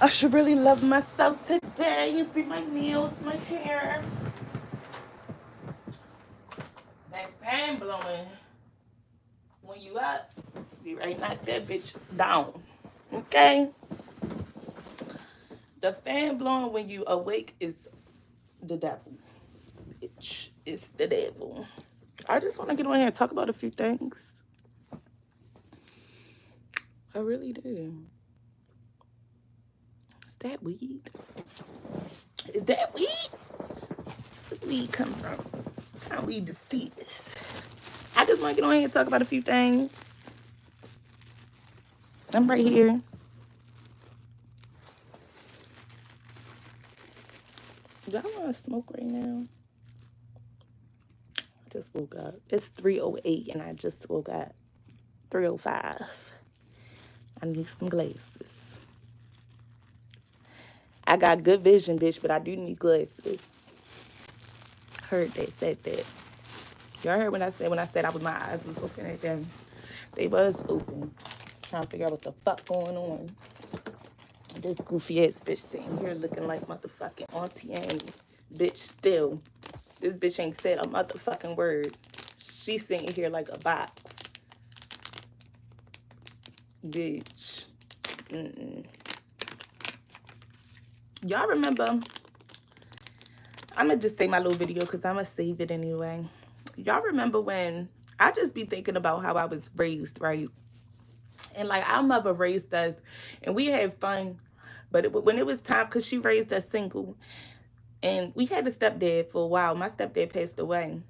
I should really love myself today and do my nails, my hair. That fan blowing when you up, be right knock that bitch down. Okay? The fan blowing when you awake is the devil. Bitch, it's the devil. I just want to get on here and talk about a few things. I really do. Is that weed? Is that weed? Where's weed come from? What kind of weed is this? I just want to get on here and talk about a few things. I'm right here. Y'all want to smoke right now? I just woke up. It's 3:08 and I just woke up. 3:05. I need some glasses. I got good vision, bitch, but I do need glasses. Heard they said that. Y'all heard when I said my eyes was open at them. They was open. Trying to figure out what the fuck going on. This goofy ass bitch sitting here looking like motherfucking Auntie Annie. Bitch still. This bitch ain't said a motherfucking word. She sitting here like a box. Bitch. Y'all remember? I'm going to just say my little video because I'm going to save it anyway. Y'all remember when I just be thinking about how I was raised, right? And like our mother raised us and we had fun. But when it was time, because she raised us single. And we had a stepdad for a while. My stepdad passed away.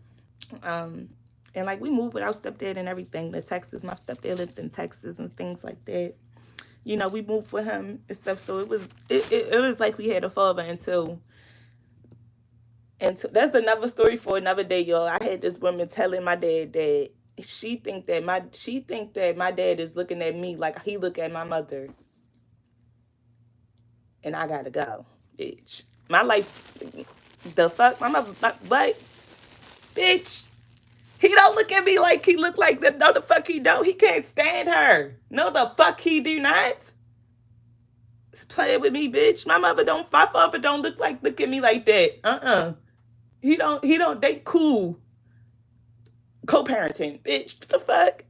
And like we moved with our stepdad and everything to Texas. My stepdad lived in Texas and things like that. You know, we moved with him and stuff. So it was like we had a father until that's another story for another day, y'all. I had this woman telling my dad that she think that my dad is looking at me like he look at my mother. And I gotta go, bitch. My life, the fuck, my mother, what, bitch? He don't look at me like he look like that. No, the fuck he don't. He can't stand her. No, the fuck he do not. It's playing with me, bitch. My father don't look at me like that. He don't, they cool. Co-parenting, bitch. What the fuck?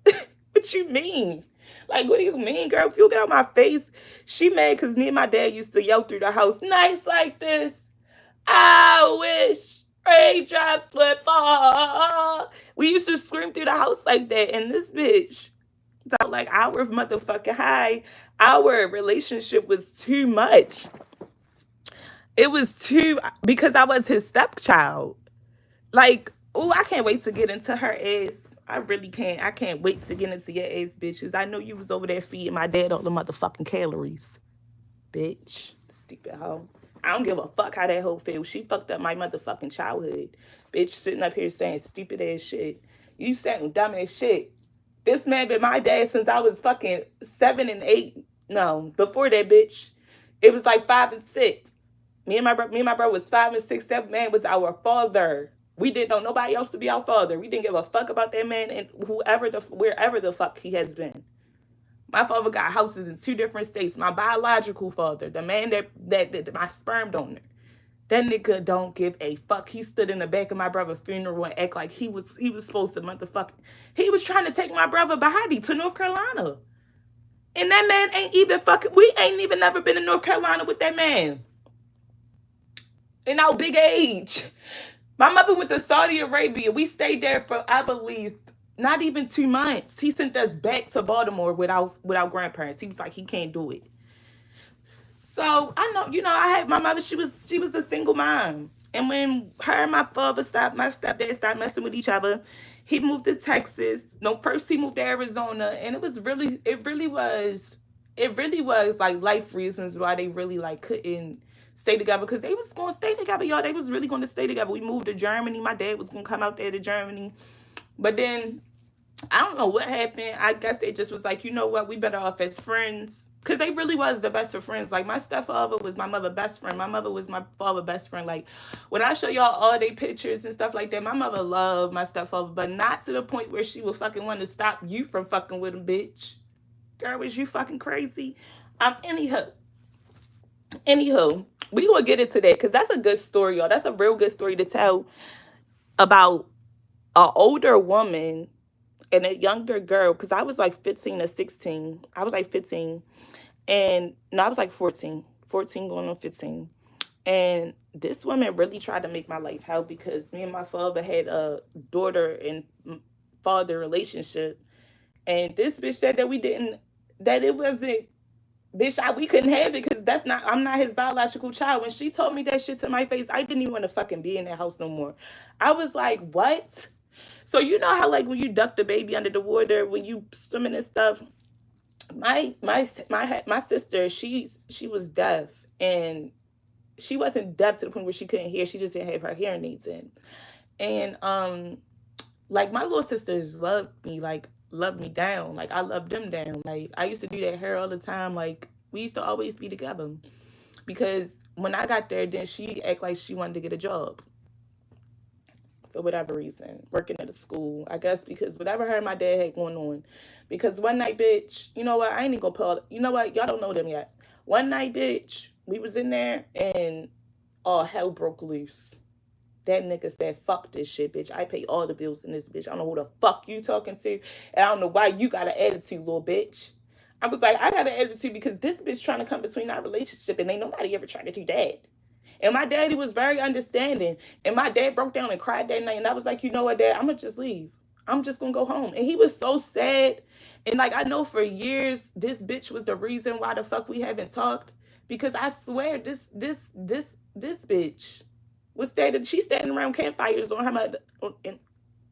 What you mean? Like, what do you mean, girl? If you get out my face, she mad because me and my dad used to yell through the house, nights like this. I wish raindrops would fall. We used to scream through the house like that, and this bitch, so like our motherfucking high, our relationship was too much. It was too because I was his stepchild. Like, oh, I can't wait to get into her ass. I really can't. I can't wait to get into your ass, bitches. I know you was over there feeding my dad all the motherfucking calories. Bitch. Stupid hoe. I don't give a fuck how that hoe feels. She fucked up my motherfucking childhood. Bitch sitting up here saying stupid ass shit. You saying dumb ass shit. This man been my dad since I was fucking 7 and 8. No, before that, bitch. It was like 5 and 6. Me and my bro was 5 and 6. That man was our father. We didn't know nobody else to be our father. We didn't give a fuck about that man and wherever the fuck he has been. My father got houses in 2 different states. My biological father, the man that my sperm donor, that nigga don't give a fuck. He stood in the back of my brother's funeral and act like he was supposed to motherfucking. He was trying to take my brother Bahadi to North Carolina, and that man ain't even fucking. We ain't even never been to North Carolina with that man. In our big age, my mother went to Saudi Arabia. We stayed there for, I believe, not even 2 months. He sent us back to Baltimore with our grandparents. He was like, he can't do it. So I know, I had my mother. She was a single mom, and when her and my stepdad stopped messing with each other, he moved to Texas. No, first he moved to Arizona, and it really was like life reasons why they really like couldn't stay together because they was going to stay together, y'all. They was really going to stay together. We moved to Germany. My dad was going to come out there to Germany, but then I don't know what happened. I guess they just was like, you know what, we better off as friends. Because they really was the best of friends. Like, my stepfather was my mother's best friend. My mother was my father's best friend. Like, when I show y'all all their pictures and stuff like that, my mother loved my stepfather, but not to the point where she would fucking want to stop you from fucking with him, bitch. Girl, was you fucking crazy? Anyhow, Anywho, we gonna get into that because that's a good story, y'all. That's a real good story to tell about an older woman and a younger girl. Because I was like 15 or 16. I was like 15. And no, I was like 14. 14 going on 15. And this woman really tried to make my life hell because me and my father had a daughter and father relationship. And this bitch said that we didn't, that it wasn't, bitch, we couldn't have it because that's not, I'm not his biological child. When she told me that shit to my face, I didn't even want to fucking be in that house no more. I was like, what? So you know how like when you duck the baby under the water, when you swimming and stuff, my sister, she was deaf, and she wasn't deaf to the point where she couldn't hear. She just didn't have her hearing aids in. And like my little sisters loved me down. Like I loved them down. Like I used to do that hair all the time. Like we used to always be together. Because when I got there, then she act like she wanted to get a job for whatever reason, working at a school. I guess because whatever her and my dad had going on. Because one night, bitch, you know what? I ain't even gonna pull. You know what? Y'all don't know them yet. One night, bitch, we was in there and all hell broke loose. That nigga said, fuck this shit, bitch. I pay all the bills in this bitch. I don't know who the fuck you talking to. And I don't know why you got an attitude, little bitch. I was like, I got an attitude because this bitch trying to come between our relationship and ain't nobody ever tried to do that. And my daddy was very understanding. And my dad broke down and cried that night. And I was like, you know what, Dad? I'm going to just leave. I'm just going to go home. And he was so sad. And like, I know for years, this bitch was the reason why the fuck we haven't talked. Because I swear, this bitch was she's standing around campfires on her mother. And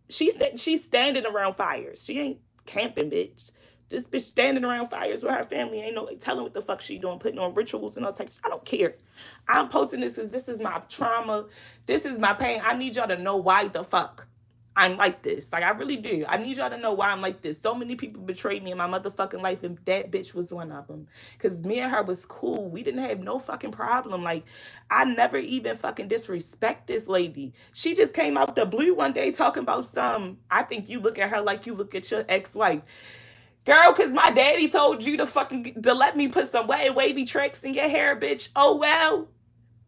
she's standing around fires. She ain't camping, bitch. This bitch standing around fires with her family. Ain't no like telling what the fuck she doing, putting on rituals and all types. I don't care. I'm posting this because this is my trauma. This is my pain. I need y'all to know why the fuck I'm like this. Like I really do. I need y'all to know why I'm like this. So many people betrayed me in my motherfucking life, and that bitch was one of them. Cause me and her was cool. We didn't have no fucking problem. Like I never even fucking disrespect this lady. She just came out the blue one day talking about some. I think you look at her like you look at your ex-wife. Girl, cause my daddy told you to let me put some wet and wavy tricks in your hair, bitch. Oh well.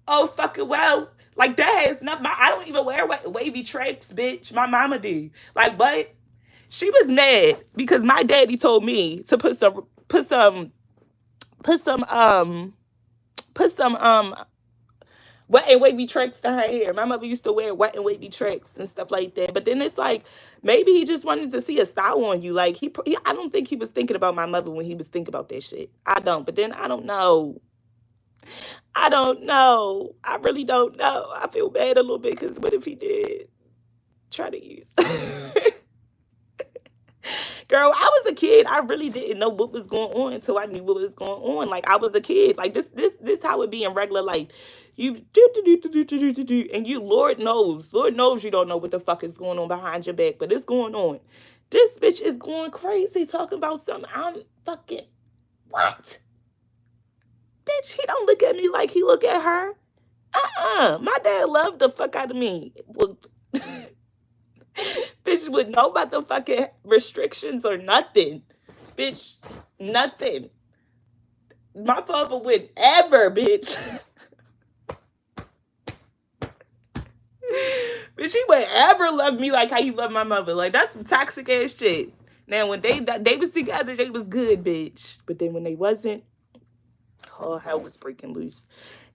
Oh fucking well. Like that has nothing. I don't even wear wavy tricks, bitch. My mama do. Like what? She was mad because my daddy told me to put some put some wet and wavy tricks to her hair. My mother used to wear wet and wavy tricks and stuff like that. But then it's like maybe he just wanted to see a style on you. Like I don't think he was thinking about my mother when he was thinking about that shit. I don't. But then I don't know. I don't know. I really don't know. I feel bad a little bit because what if he did try to use? Girl, I was a kid. I really didn't know what was going on until I knew what was going on. Like I was a kid. Like this how it be in regular life. You do, and you Lord knows you don't know what the fuck is going on behind your back, but it's going on. This bitch is going crazy talking about something. I'm fucking what? Bitch, he don't look at me like he look at her. My dad loved the fuck out of me. Well, bitch with no motherfucking restrictions or nothing. Bitch, nothing. My father would ever, bitch. Bitch, he would ever love me like how he loved my mother. Like, that's some toxic ass shit. Now, when they was together, they was good, bitch. But then when they wasn't, oh, hell was breaking loose.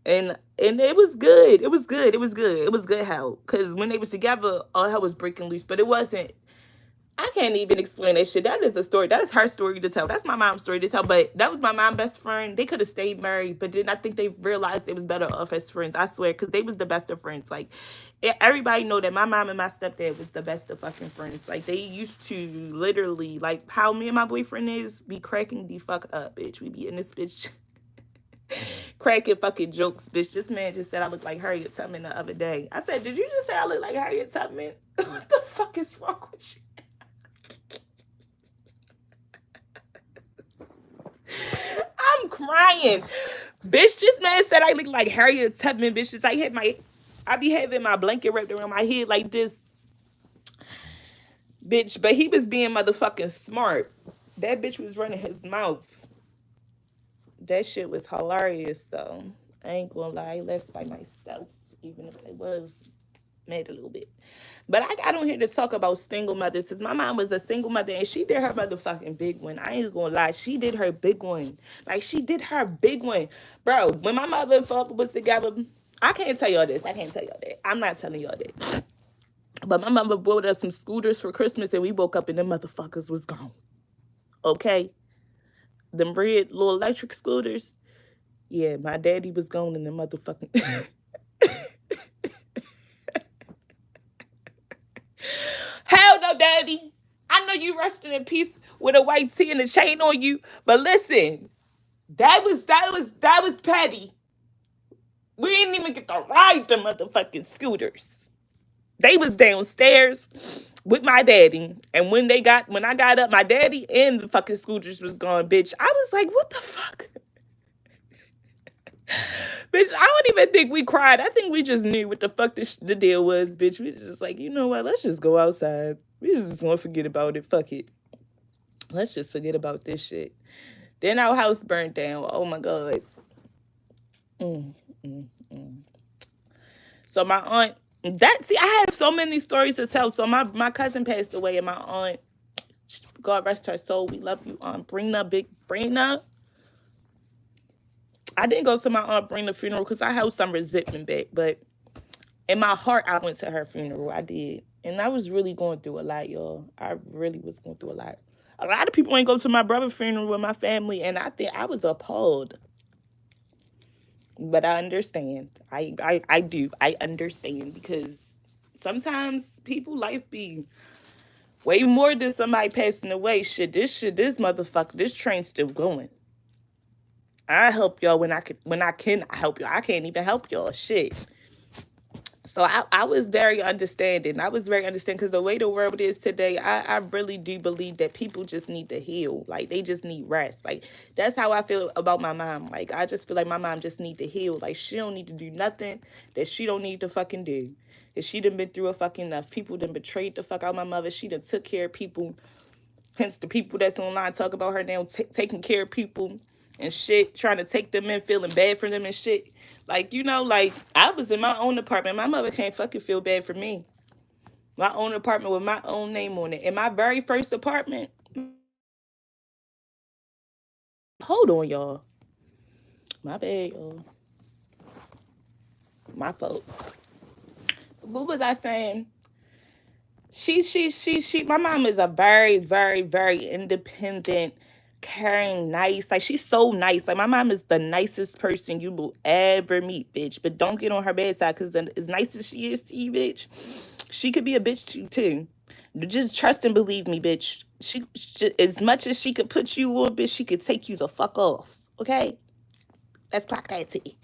And it was good. It was good. It was good. It was good hell. Because when they was together, all hell was breaking loose. But it wasn't. I can't even explain that shit. That is a story. That is her story to tell. That's my mom's story to tell. But that was my mom's best friend. They could have stayed married, but then I think they realized it was better off as friends. I swear, because they was the best of friends. Like everybody know that my mom and my stepdad was the best of fucking friends. Like they used to literally, like how me and my boyfriend is, be cracking the fuck up, bitch. We be in this bitch cracking fucking jokes, bitch. This man just said I look like Harriet Tubman the other day. I said, did you just say I look like Harriet Tubman? What the fuck is wrong with you? I'm crying. Bitch, this man said I look like Harriet Tubman, bitch. I be having my blanket wrapped around my head like this. Bitch, but he was being motherfucking smart. That bitch was running his mouth. That shit was hilarious though. I ain't gonna lie, I left by myself, even if I was mad a little bit. But I got on here to talk about single mothers because my mom was a single mother and she did her motherfucking big one. I ain't gonna lie, she did her big one. Like she did her big one, bro. When my mother and father was together, I can't tell y'all this. I can't tell y'all that. I'm not telling y'all that. But my mama bought us some scooters for Christmas and we woke up and them motherfuckers was gone. Okay, them red little electric scooters. Yeah, my daddy was gone in the motherfucking. Hell no, daddy. I know you resting in peace with a white tee and a chain on you, but listen, that was petty. We didn't even get to ride the motherfucking scooters. They was downstairs with my daddy, and when I got up, my daddy and the fucking scooters was gone, bitch. I was like, what the fuck? Bitch, I don't even think we cried. I think we just knew what the fuck the deal was, bitch. We just like, you know what? Let's just go outside. We just gonna forget about it. Fuck it. Let's just forget about this shit. Then our house burnt down. Oh my god. Mm, mm, mm. So my aunt, I have so many stories to tell. So my cousin passed away, and my aunt, God rest her soul, we love you, Aunt Brina, big Brina. I didn't go to my Aunt Brina's funeral because I held some resentment back, but in my heart, I went to her funeral. I did. And I was really going through a lot, y'all. I really was going through a lot. A lot of people ain't go to my brother's funeral with my family, and I think I was appalled. But I understand. I do. I understand because sometimes people life be way more than somebody passing away. This motherfucker, this train's still going. I help y'all when I can help y'all. I can't even help y'all. Shit. So I was very understanding. I was very understanding because the way the world is today, I really do believe that people just need to heal. Like, they just need rest. Like, that's how I feel about my mom. Like, I just feel like my mom just need to heal. Like, she don't need to do nothing that she don't need to fucking do. And she done been through a fucking enough. People done betrayed the fuck out of my mother. She done took care of people. Hence, the people that's online talk about her now taking care of people and shit, trying to take them in, feeling bad for them and shit. Like, like, I was in my own apartment. My mother can't fucking feel bad for me. My own apartment with my own name on it. In my very first apartment. Hold on, y'all. My bad, y'all. My fault. What was I saying? My mom is a very, very, very independent, caring, nice. Like, she's so nice. Like, my mom is the nicest person you will ever meet, bitch. But don't get on her bad side, because as nice as she is to you, bitch, she could be a bitch to you, too. Just trust and believe me, bitch. As much as she could put you on, bitch, she could take you the fuck off. Okay? Let's clock that T.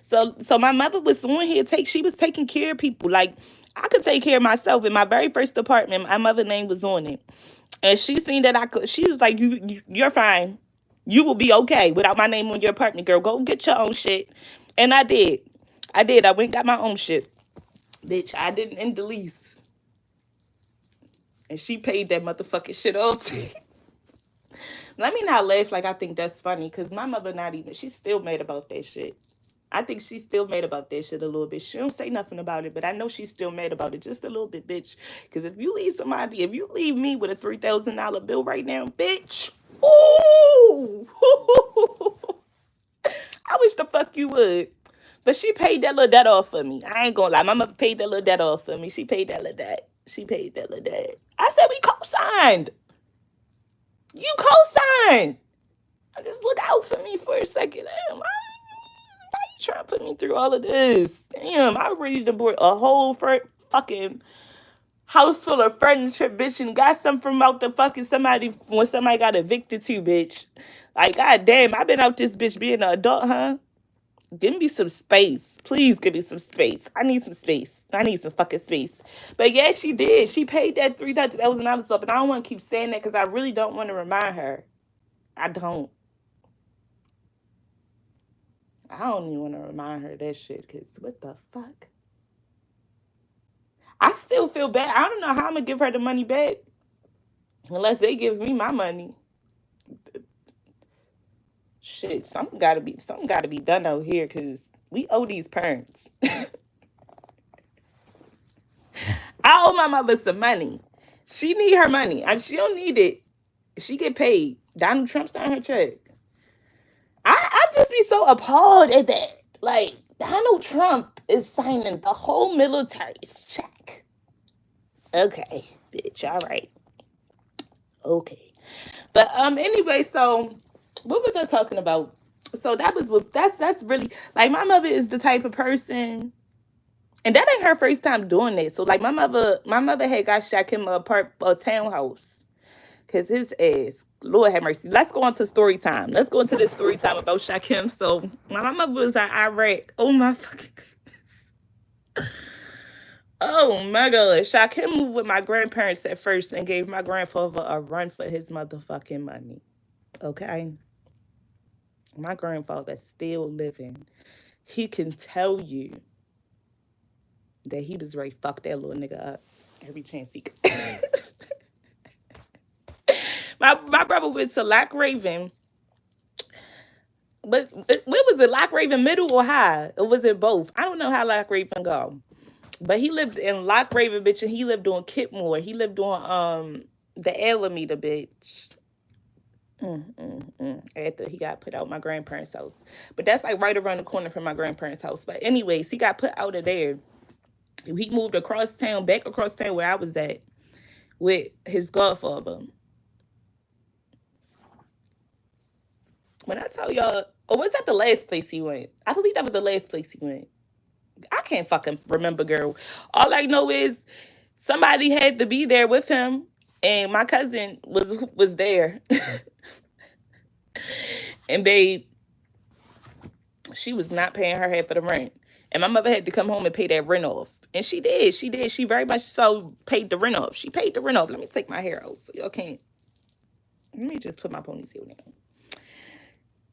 So my mother was on here. She was taking care of people. Like, I could take care of myself. In my very first apartment, my mother's name was on it, and she seen that I could. She was like, "You're fine. You will be okay without my name on your apartment, girl. Go get your own shit." And I did. I did. I went and got my own shit, bitch. I didn't end the lease, and she paid that motherfucking shit off. Let me not laugh like I think that's funny, because my mother she's still mad about that shit. I think she's still mad about that shit a little bit. She don't say nothing about it, but I know she's still mad about it just a little bit, bitch. Because if you leave me with a $3,000 bill right now, bitch, ooh, I wish the fuck you would. But she paid that little debt off for me. I ain't gonna lie. My mother paid that little debt off for me. She paid that little debt. I said we co-signed. You co-signed. Just look out for me for a second. Damn, why you trying to put me through all of this? Damn, I ready to board a whole fucking house full of furniture, bitch, and got some from out the fucking when somebody got evicted too, bitch. Like, goddamn, I've been out this bitch being an adult, huh? Give me some space. Please give me some space. I need some space. I need some fucking space. But yeah, she did. She paid that $3,000 off, and I don't want to keep saying that because I really don't want to remind her. I don't. I don't even want to remind her that shit, because what the fuck? I still feel bad. I don't know how I'm going to give her the money back unless they give me my money. Shit, something got to be done out here, because We owe these parents. I owe my mother some money. She need her money. And she don't need it. She get paid. Donald Trump signed her check. I just be so appalled at that. Like, Donald Trump is signing the whole military's check. Okay, bitch, all right. Okay. But anyway, so what was I talking about? So that's really like my mother is the type of person, and that ain't her first time doing that. So like my mother had got Shakim a townhouse. Cause his ass, Lord have mercy. Let's go on to story time. Let's go into this story time about Shakim. So my mother was at Iraq. Oh my fucking goodness. Oh my god. Shakim moved with my grandparents at first and gave my grandfather a run for his motherfucking money. Okay. My grandfather's still living. He can tell you that he was ready to fuck that little nigga up every chance he could. My brother went to Lock Raven. But what was it, Lock Raven middle or high? Or was it both? I don't know how Lock Raven go. But he lived in Lock Raven, bitch, and he lived on Kitmore. He lived on the Alameda, bitch. After he got put out my grandparents' house. But that's like right around the corner from my grandparents' house. But anyways, he got put out of there. He moved across town, back across town where I was at with his godfather. When I tell y'all, oh, was that the last place he went? I believe that was the last place he went. I can't fucking remember, girl. All I know is somebody had to be there with him, and my cousin was there. And babe, she was not paying her half of the rent, and my mother had to come home and pay that rent off. And she did. She did. She very much so paid the rent off. She paid the rent off. Let me take my hair out so y'all can't. Let me just put my ponytail down.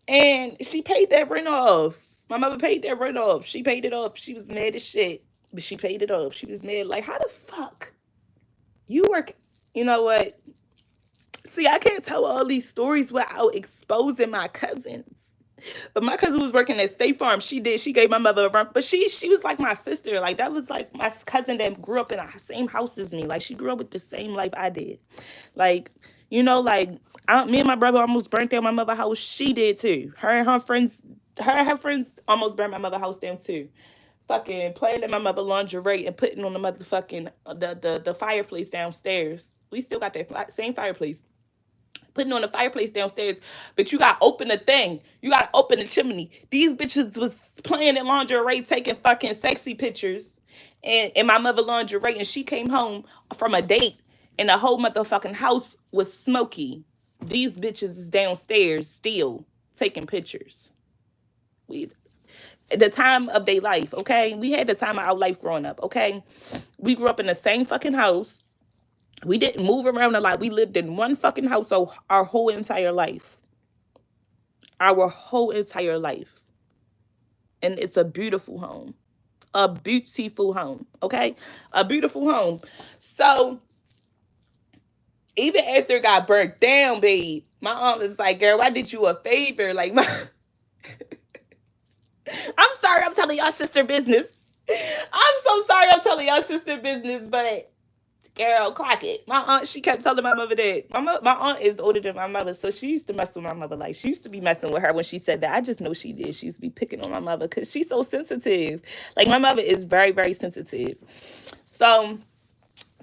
And she paid that rent off. My mother paid that rent off. She paid it off. She was mad as shit. But she paid it off. She was mad. Like, how the fuck? You work. You know what? See, I can't tell all these stories without exposing my cousins. But my cousin was working at State Farm. She did. She gave my mother a run. But she was like my sister. Like, that was like my cousin that grew up in the same house as me. Like, she grew up with the same life I did. Like, like me and my brother almost burnt down my mother's house. She did too. Her and her friends almost burned my mother's house down too. Fucking playing in my mother lingerie and putting on the motherfucking the fireplace downstairs. We still got that same fireplace. Putting on the fireplace downstairs, but you gotta open the thing. You gotta open the chimney. These bitches was playing in lingerie, taking fucking sexy pictures, and in my mother lingerie, and she came home from a date, and the whole motherfucking house was smoky. These bitches is downstairs still taking pictures. We the time of their life, okay? We had the time of our life growing up, okay? We grew up in the same fucking house. We didn't move around a lot. We lived in one fucking house our whole entire life. Our whole entire life. And it's a beautiful home. A beautiful home, okay? A beautiful home. So, even after it got burnt down, babe, my aunt was like, girl, I did you a favor. Like, I'm sorry I'm telling y'all sister business. I'm so sorry I'm telling y'all sister business, but girl, clock it. My aunt, she kept telling my mother that. My aunt is older than my mother, so she used to mess with my mother. Like, she used to be messing with her when she said that. I just know she did. She used to be picking on my mother because she's so sensitive. Like, my mother is very, very sensitive. So,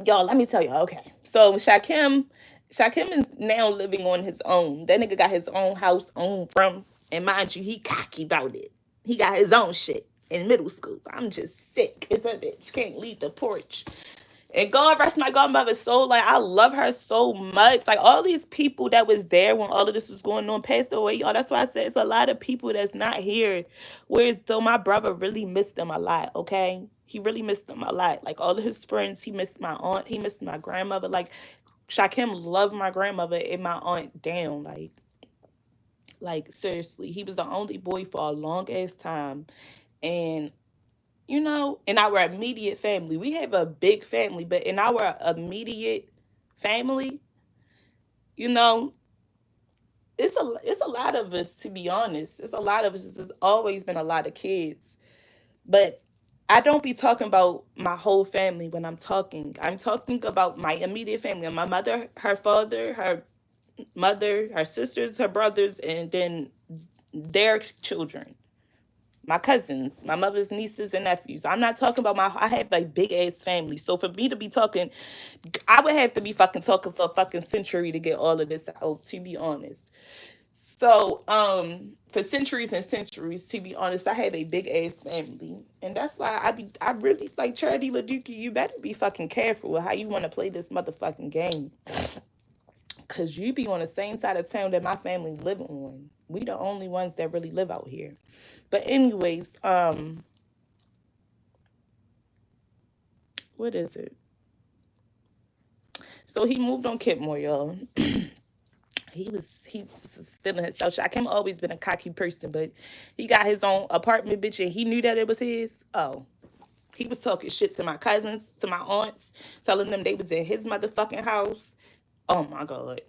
y'all, let me tell y'all, okay. So, Shakim is now living on his own. That nigga got his own house, own room. And mind you, he cocky about it. He got his own shit in middle school. I'm just sick. It's a bitch. Can't leave the porch. And God rest my godmother's soul. Like, I love her so much. Like, all these people that was there when all of this was going on passed away, y'all. That's why I said it's a lot of people that's not here. Whereas, though, my brother really missed them a lot, okay? He really missed them a lot. Like, all of his friends, he missed my aunt. He missed my grandmother. Like, Shakim loved my grandmother and my aunt down. Like, seriously. He was the only boy for a long-ass time. And in our immediate family, we have a big family, but in our immediate family, you know, it's a lot of us, to be honest. It's a lot of us. There's always been a lot of kids. But I don't be talking about my whole family when I'm talking. I'm talking about my immediate family. My mother, her father, her mother, her sisters, her brothers, and then their children. My cousins, my mother's nieces and nephews. I'm not talking about I have a big ass family. So for me to be talking, I would have to be fucking talking for a fucking century to get all of this out, to be honest. So, for centuries and centuries, to be honest, I had a big ass family, and that's why I really like Charity LaDuca. You better be fucking careful with how you want to play this motherfucking game, cause you be on the same side of town that my family live on. We the only ones that really live out here. But anyways, what is it? So he moved on Kentmore, y'all. He was still in his self. Shakim always been a cocky person, but he got his own apartment, bitch, and he knew that it was his. Oh, he was talking shit to my cousins, to my aunts, telling them they was in his motherfucking house. Oh my god.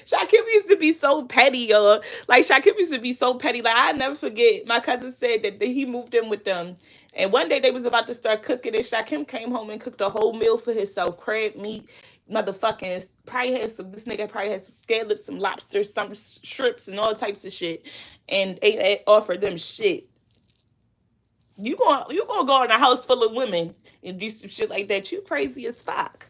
Shakim used to be so petty, y'all. Like Shakim used to be so petty. Like I never forget. My cousin said that he moved in with them, and one day they was about to start cooking, and Shakim came home and cooked a whole meal for himself: crab meat, motherfucking probably had some. This nigga probably had some scallops, some lobsters, some shrimps, and all types of shit, and offered them shit. You gonna go in a house full of women and do some shit like that? You crazy as fuck.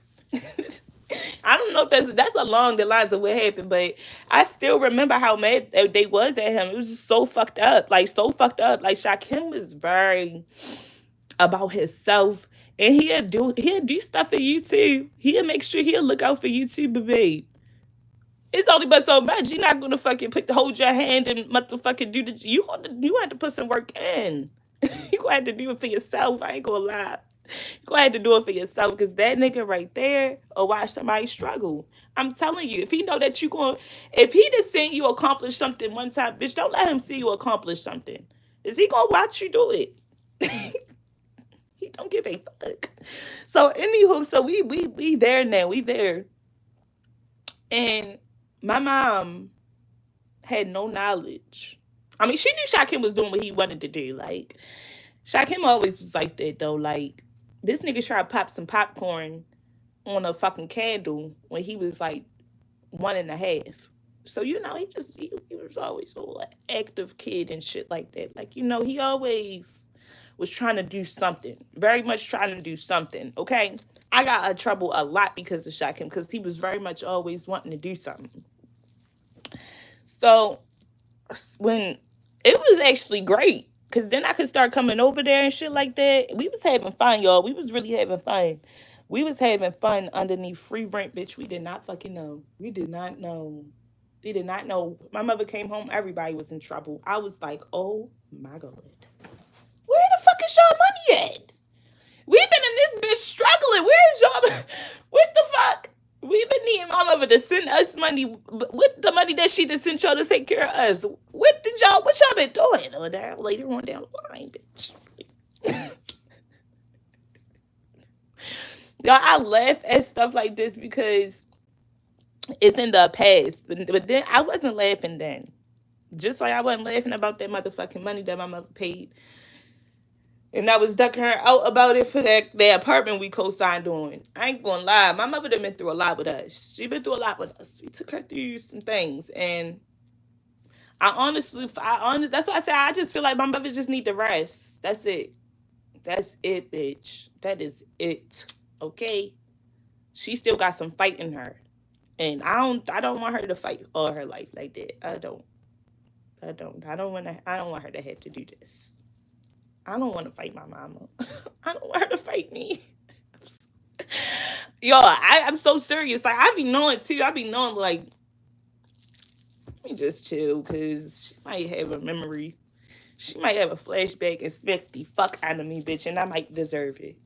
I don't know if that's along the lines of what happened, but I still remember how mad they was at him. It was just so fucked up, like so fucked up. Like Shakim was very about himself, and he'll do stuff for you too. He'll make sure he'll look out for you too, babe. It's only but so much. You're not gonna fucking hold your hand and motherfucking do the. You have to put some work in. You gonna have to do it for yourself. I ain't gonna lie. You gonna have to do it for yourself because that nigga right there will watch somebody struggle. I'm telling you, if he know that if he just seen you accomplish something one time, bitch, don't let him see you accomplish something. Is he gonna watch you do it? He don't give a fuck. So anywho, so we there now. We there, and my mom had no knowledge. I mean, she knew Shakim was doing what he wanted to do. Like, Shakim always was like that, though. Like, this nigga tried to pop some popcorn on a fucking candle when he was like 1.5. So, he was always a little active kid and shit like that. Like, he always was trying to do something. Very much trying to do something, okay? I got in trouble a lot because of Shakim because he was very much always wanting to do something. So, when it was actually great because then I could start coming over there and shit like that. We was having fun, y'all. We was really having fun. We was having fun underneath free rent, bitch. We did not fucking know. We did not know. We did not know. My mother came home. Everybody was in trouble. I was like, oh my god, where the fuck is y'all money at? We've been in this bitch struggling. Where is y'all? What the fuck? We've been needing my mother to send us money with the money that she just sent y'all to take care of us. What y'all been doing? Oh, that later on down the line, bitch. Y'all, I laugh at stuff like this because it's in the past. But then I wasn't laughing then. Just like I wasn't laughing about that motherfucking money that my mother paid. And I was ducking her out about it for that apartment we co-signed on. I ain't gonna lie. My mother done been through a lot with us. She been through a lot with us. We took her through some things. And that's why I say I just feel like my mother just need to rest. That's it. That's it, bitch. That is it. Okay? She still got some fight in her. And I don't want her to fight all her life like that. I don't. I don't want her to have to do this. I don't want to fight my mama. I don't want her to fight me. Yo, I'm so serious. Like, I be knowing too. I be knowing, like, let me just chill because she might have a memory. She might have a flashback and smack the fuck out of me, bitch, and I might deserve it.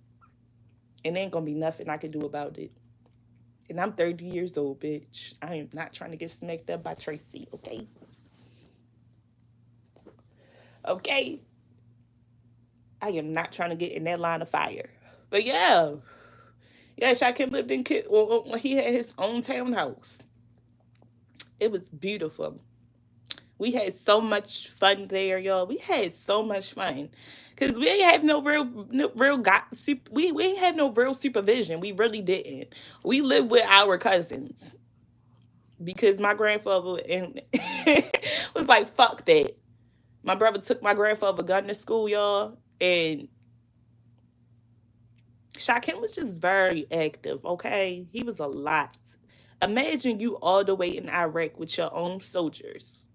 And there ain't gonna be nothing I can do about it. And I'm 30 years old, bitch. I am not trying to get smacked up by Tracy, okay? Okay? I am not trying to get in that line of fire. But yeah. Yeah, Shakim lived in Kid when he had his own townhouse. It was beautiful. We had so much fun there, y'all. We had so much fun. Cause we ain't have we ain't have no real supervision. We really didn't. We lived with our cousins because my grandfather and was like, fuck that. My brother took my grandfather gun to school, y'all, and Shaquem was just very active, okay? He was a lot. Imagine you all the way in Iraq with your own soldiers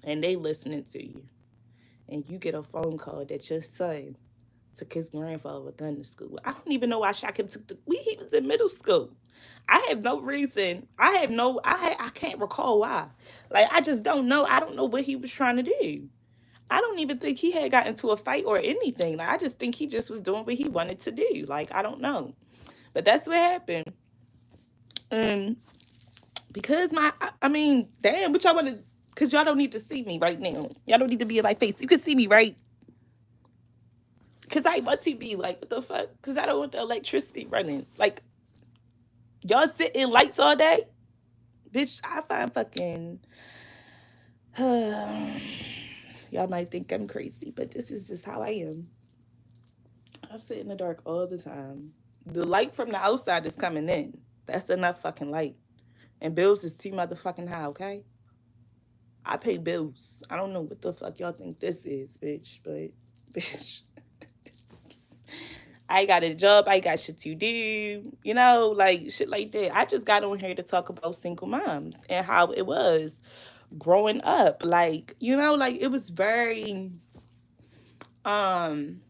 and they listening to you. And you get a phone call that your son took his grandfather gun to school. I don't even know why Shaquem took he was in middle school. I have no reason. I can't recall why. Like I just don't know. I don't know what he was trying to do. I don't even think he had got into a fight or anything. Like I just think he just was doing what he wanted to do. Like I don't know. But that's what happened. And because I mean, damn, what y'all want to, because y'all don't need to see me right now. Y'all don't need to be in my face. You can see me, right? Because I want to be like, what the fuck? Because I don't want the electricity running. Like, y'all sit in lights all day? Bitch, I find fucking. Y'all might think I'm crazy, but this is just how I am. I sit in the dark all the time. The light from the outside is coming in. That's enough fucking light. And bills is too motherfucking high, okay? I pay bills. I don't know what the fuck y'all think this is, bitch, but bitch. I got a job, I got shit to do, you know, like shit like that. I just got on here to talk about single moms and how it was growing up. Like, you know, like it was very and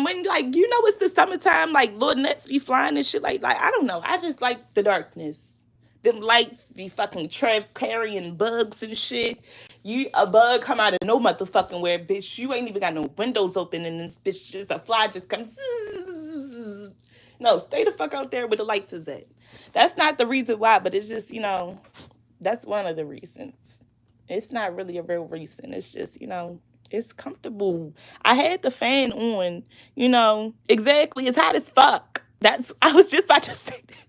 when like you know it's the summertime, like little nuts be flying and shit like I don't know. I just like the darkness. Them lights be fucking carrying bugs and shit. You a bug come out of no motherfucking where, bitch. You ain't even got no windows open and this bitch just a fly just comes. No, stay the fuck out there where the lights is at. That's not the reason why, but it's just, you know, that's one of the reasons. It's not really a real reason. It's just, you know, it's comfortable. I had the fan on, you know, exactly. It's hot as fuck. That's I was just about to say that.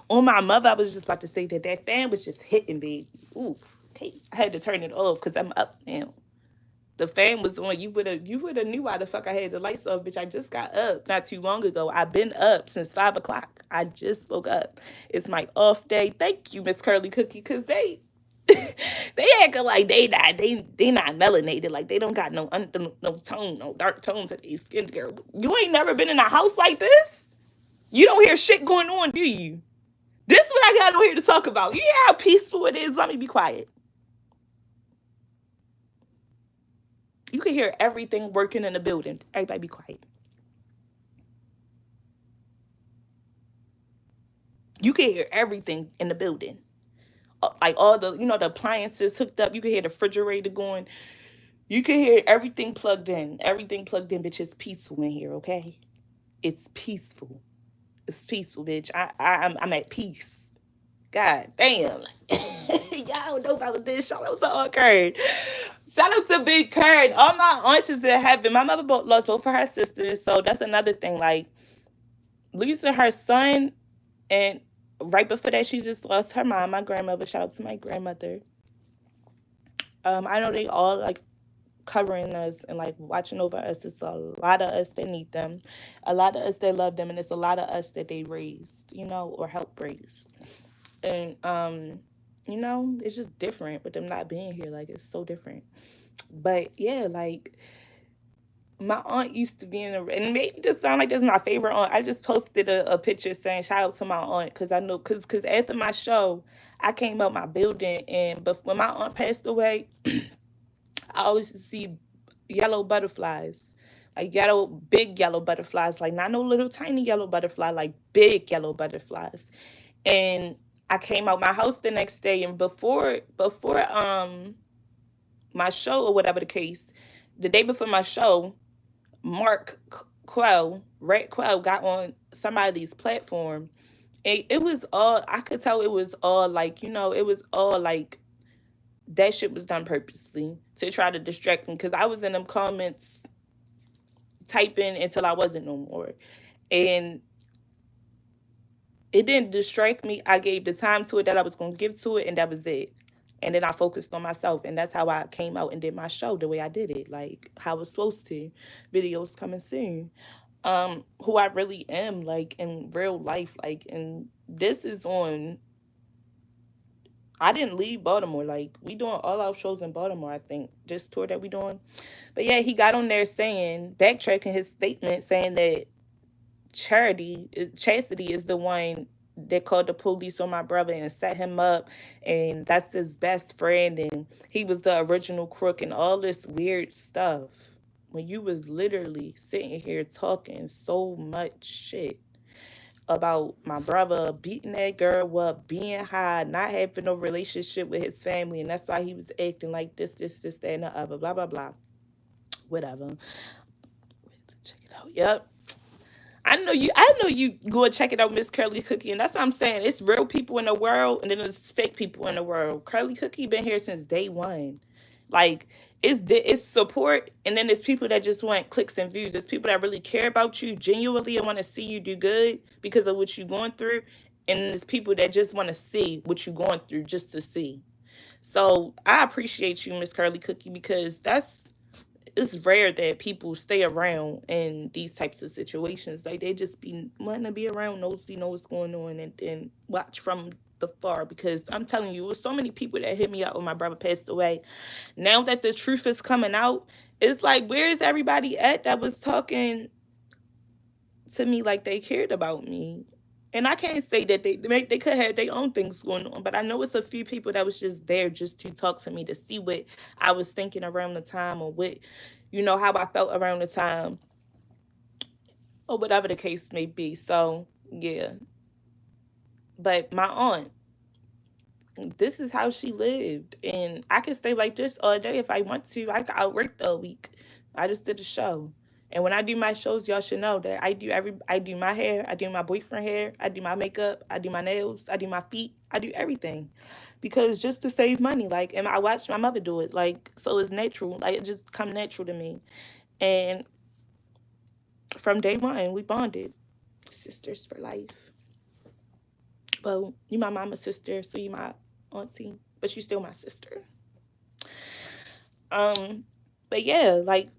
On my mother, I was just about to say that that fan was just hitting me. Ooh, okay. I had to turn it off because I'm up now. The fan was on. You would have knew why the fuck I had the lights off, bitch. I just got up not too long ago. I've been up since 5 o'clock. I just woke up. It's my off day. Thank you, Miss Curly Cookie, because they acting like they not melanated, like they don't got no tone, no dark tones in their skin, girl. You ain't never been in a house like this. You don't hear shit going on, do you? This is what I got on here to talk about. You hear how peaceful it is? Let me be quiet. You can hear everything working in the building. Everybody be quiet. You can hear everything in the building. Like all the, you know, the appliances hooked up. You can hear the refrigerator going. You can hear everything plugged in. Everything plugged in, bitch. It's peaceful in here, okay? It's peaceful. It's peaceful, bitch. I'm at peace. God damn. Y'all don't know about this. Shout out to all Kurt. Shout out to Big Kurt. All my aunts is in heaven. My mother lost both of her sisters. So that's another thing. Like, losing her son, and right before that, she just lost her mom, my grandmother. Shout out to my grandmother. I know they all like covering us and like watching over us. It's a lot of us that need them, a lot of us that love them, and it's a lot of us that they raised, you know, or helped raise. And you know, it's just different with them not being here. Like it's so different. But yeah, like my aunt used to be in a, and maybe this sound like this is my favorite aunt. I just posted a picture saying shout out to my aunt because I know because after my show, I came up my building, and but when my aunt passed away, I always used to see yellow butterflies, like yellow, big yellow butterflies, like not no little tiny yellow butterfly, like big yellow butterflies. And I came out my house the next day, and before my show or whatever the case, the day before my show, Mark Quell, Red Quell, got on somebody's platform. It was all, I could tell it was all like, you know, it was all like that shit was done purposely to try to distract me because I was in them comments typing until I wasn't no more. And it didn't distract me. I gave the time to it that I was going to give to it, and that was it. And then I focused on myself, and that's how I came out and did my show the way I did it, like how I was supposed to. Videos coming soon. Who I really am, like in real life, like, and this is on. I didn't leave Baltimore. Like, we doing all our shows in Baltimore, I think. Just tour that we doing. But yeah, he got on there saying, backtracking his statement, saying that Chastity is the one that called the police on my brother and set him up, and that's his best friend, and he was the original crook and all this weird stuff. When you was literally sitting here talking so much shit about my brother beating that girl up, being high, not having no relationship with his family, and that's why he was acting like this, that, and the other, blah, blah, blah. Whatever. Check it out. Yep. I know you go and check it out, Miss Curly Cookie, and that's what I'm saying. It's real people in the world, and then there's fake people in the world. Curly Cookie been here since day one. Like, it's support, and then there's people that just want clicks and views. There's people that really care about you genuinely and want to see you do good because of what you're going through, and there's people that just want to see what you're going through just to see. So I appreciate you, Miss Curly Cookie, because that's it's rare that people stay around in these types of situations. Like, they just be wanting to be around, nosy, know what's going on, and then watch from the far. Because I'm telling you, with so many people that hit me up when my brother passed away, now that the truth is coming out, it's like, where is everybody at that was talking to me like they cared about me? And I can't say that they could have their own things going on, but I know it's a few people that was just there just to talk to me, to see what I was thinking around the time, or what, how I felt around the time, or whatever the case may be. So yeah, but my aunt, this is how she lived, and I could stay like this all day if I want to. I could outwork all week. I just did a show. And when I do my shows, y'all should know that I do my hair, I do my boyfriend hair, I do my makeup, I do my nails, I do my feet, I do everything. Because just to save money, like, and I watched my mother do it, like, so it's natural. Like, it just come natural to me. And from day one, we bonded. Sisters for life. Well, you my mama's sister, so you my auntie, but you still my sister. Um, but yeah, like,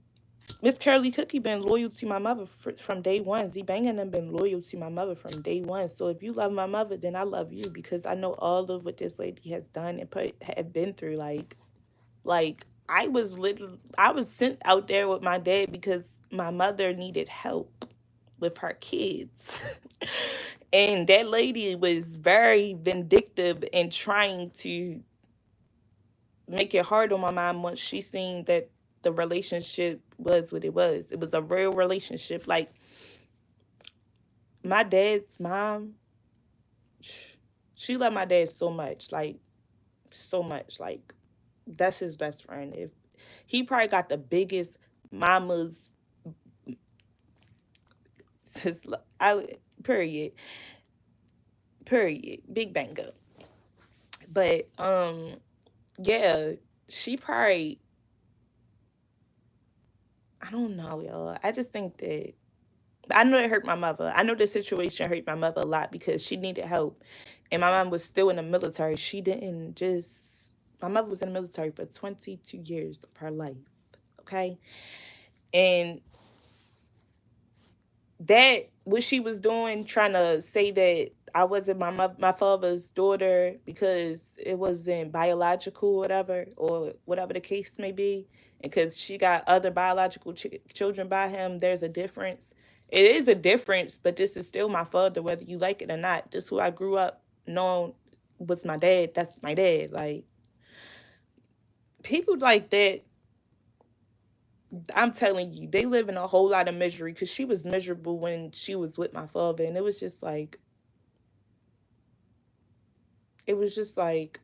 Miss Curly Cookie been loyal to my mother from day one. Z Banging them been loyal to my mother from day one. So if you love my mother, then I love you, because I know all of what this lady has done and have been through. Like, I was sent out there with my dad because my mother needed help with her kids. And that lady was very vindictive and trying to make it hard on my mom once she seen that the relationship was what it was. It was a real relationship. Like, my dad's mom, she loved my dad so much, like, so much. Like, that's his best friend. If he probably got the biggest mama's, his, period, period, big banger. But yeah, she probably, I don't know, y'all. I just think that I know it hurt my mother. I know the situation hurt my mother a lot because she needed help. And my mom was still in the military. She didn't just, my mother was in the military for 22 years of her life. Okay. And that, what she was doing, trying to say that I wasn't my father's daughter because it wasn't biological, whatever, or whatever the case may be, and because she got other biological children by him, there's a difference. It is a difference, but this is still my father, whether you like it or not. This is who I grew up knowing was my dad. That's my dad. Like, people like that, I'm telling you, they live in a whole lot of misery, because she was miserable when she was with my father. And it was just like, it was just like,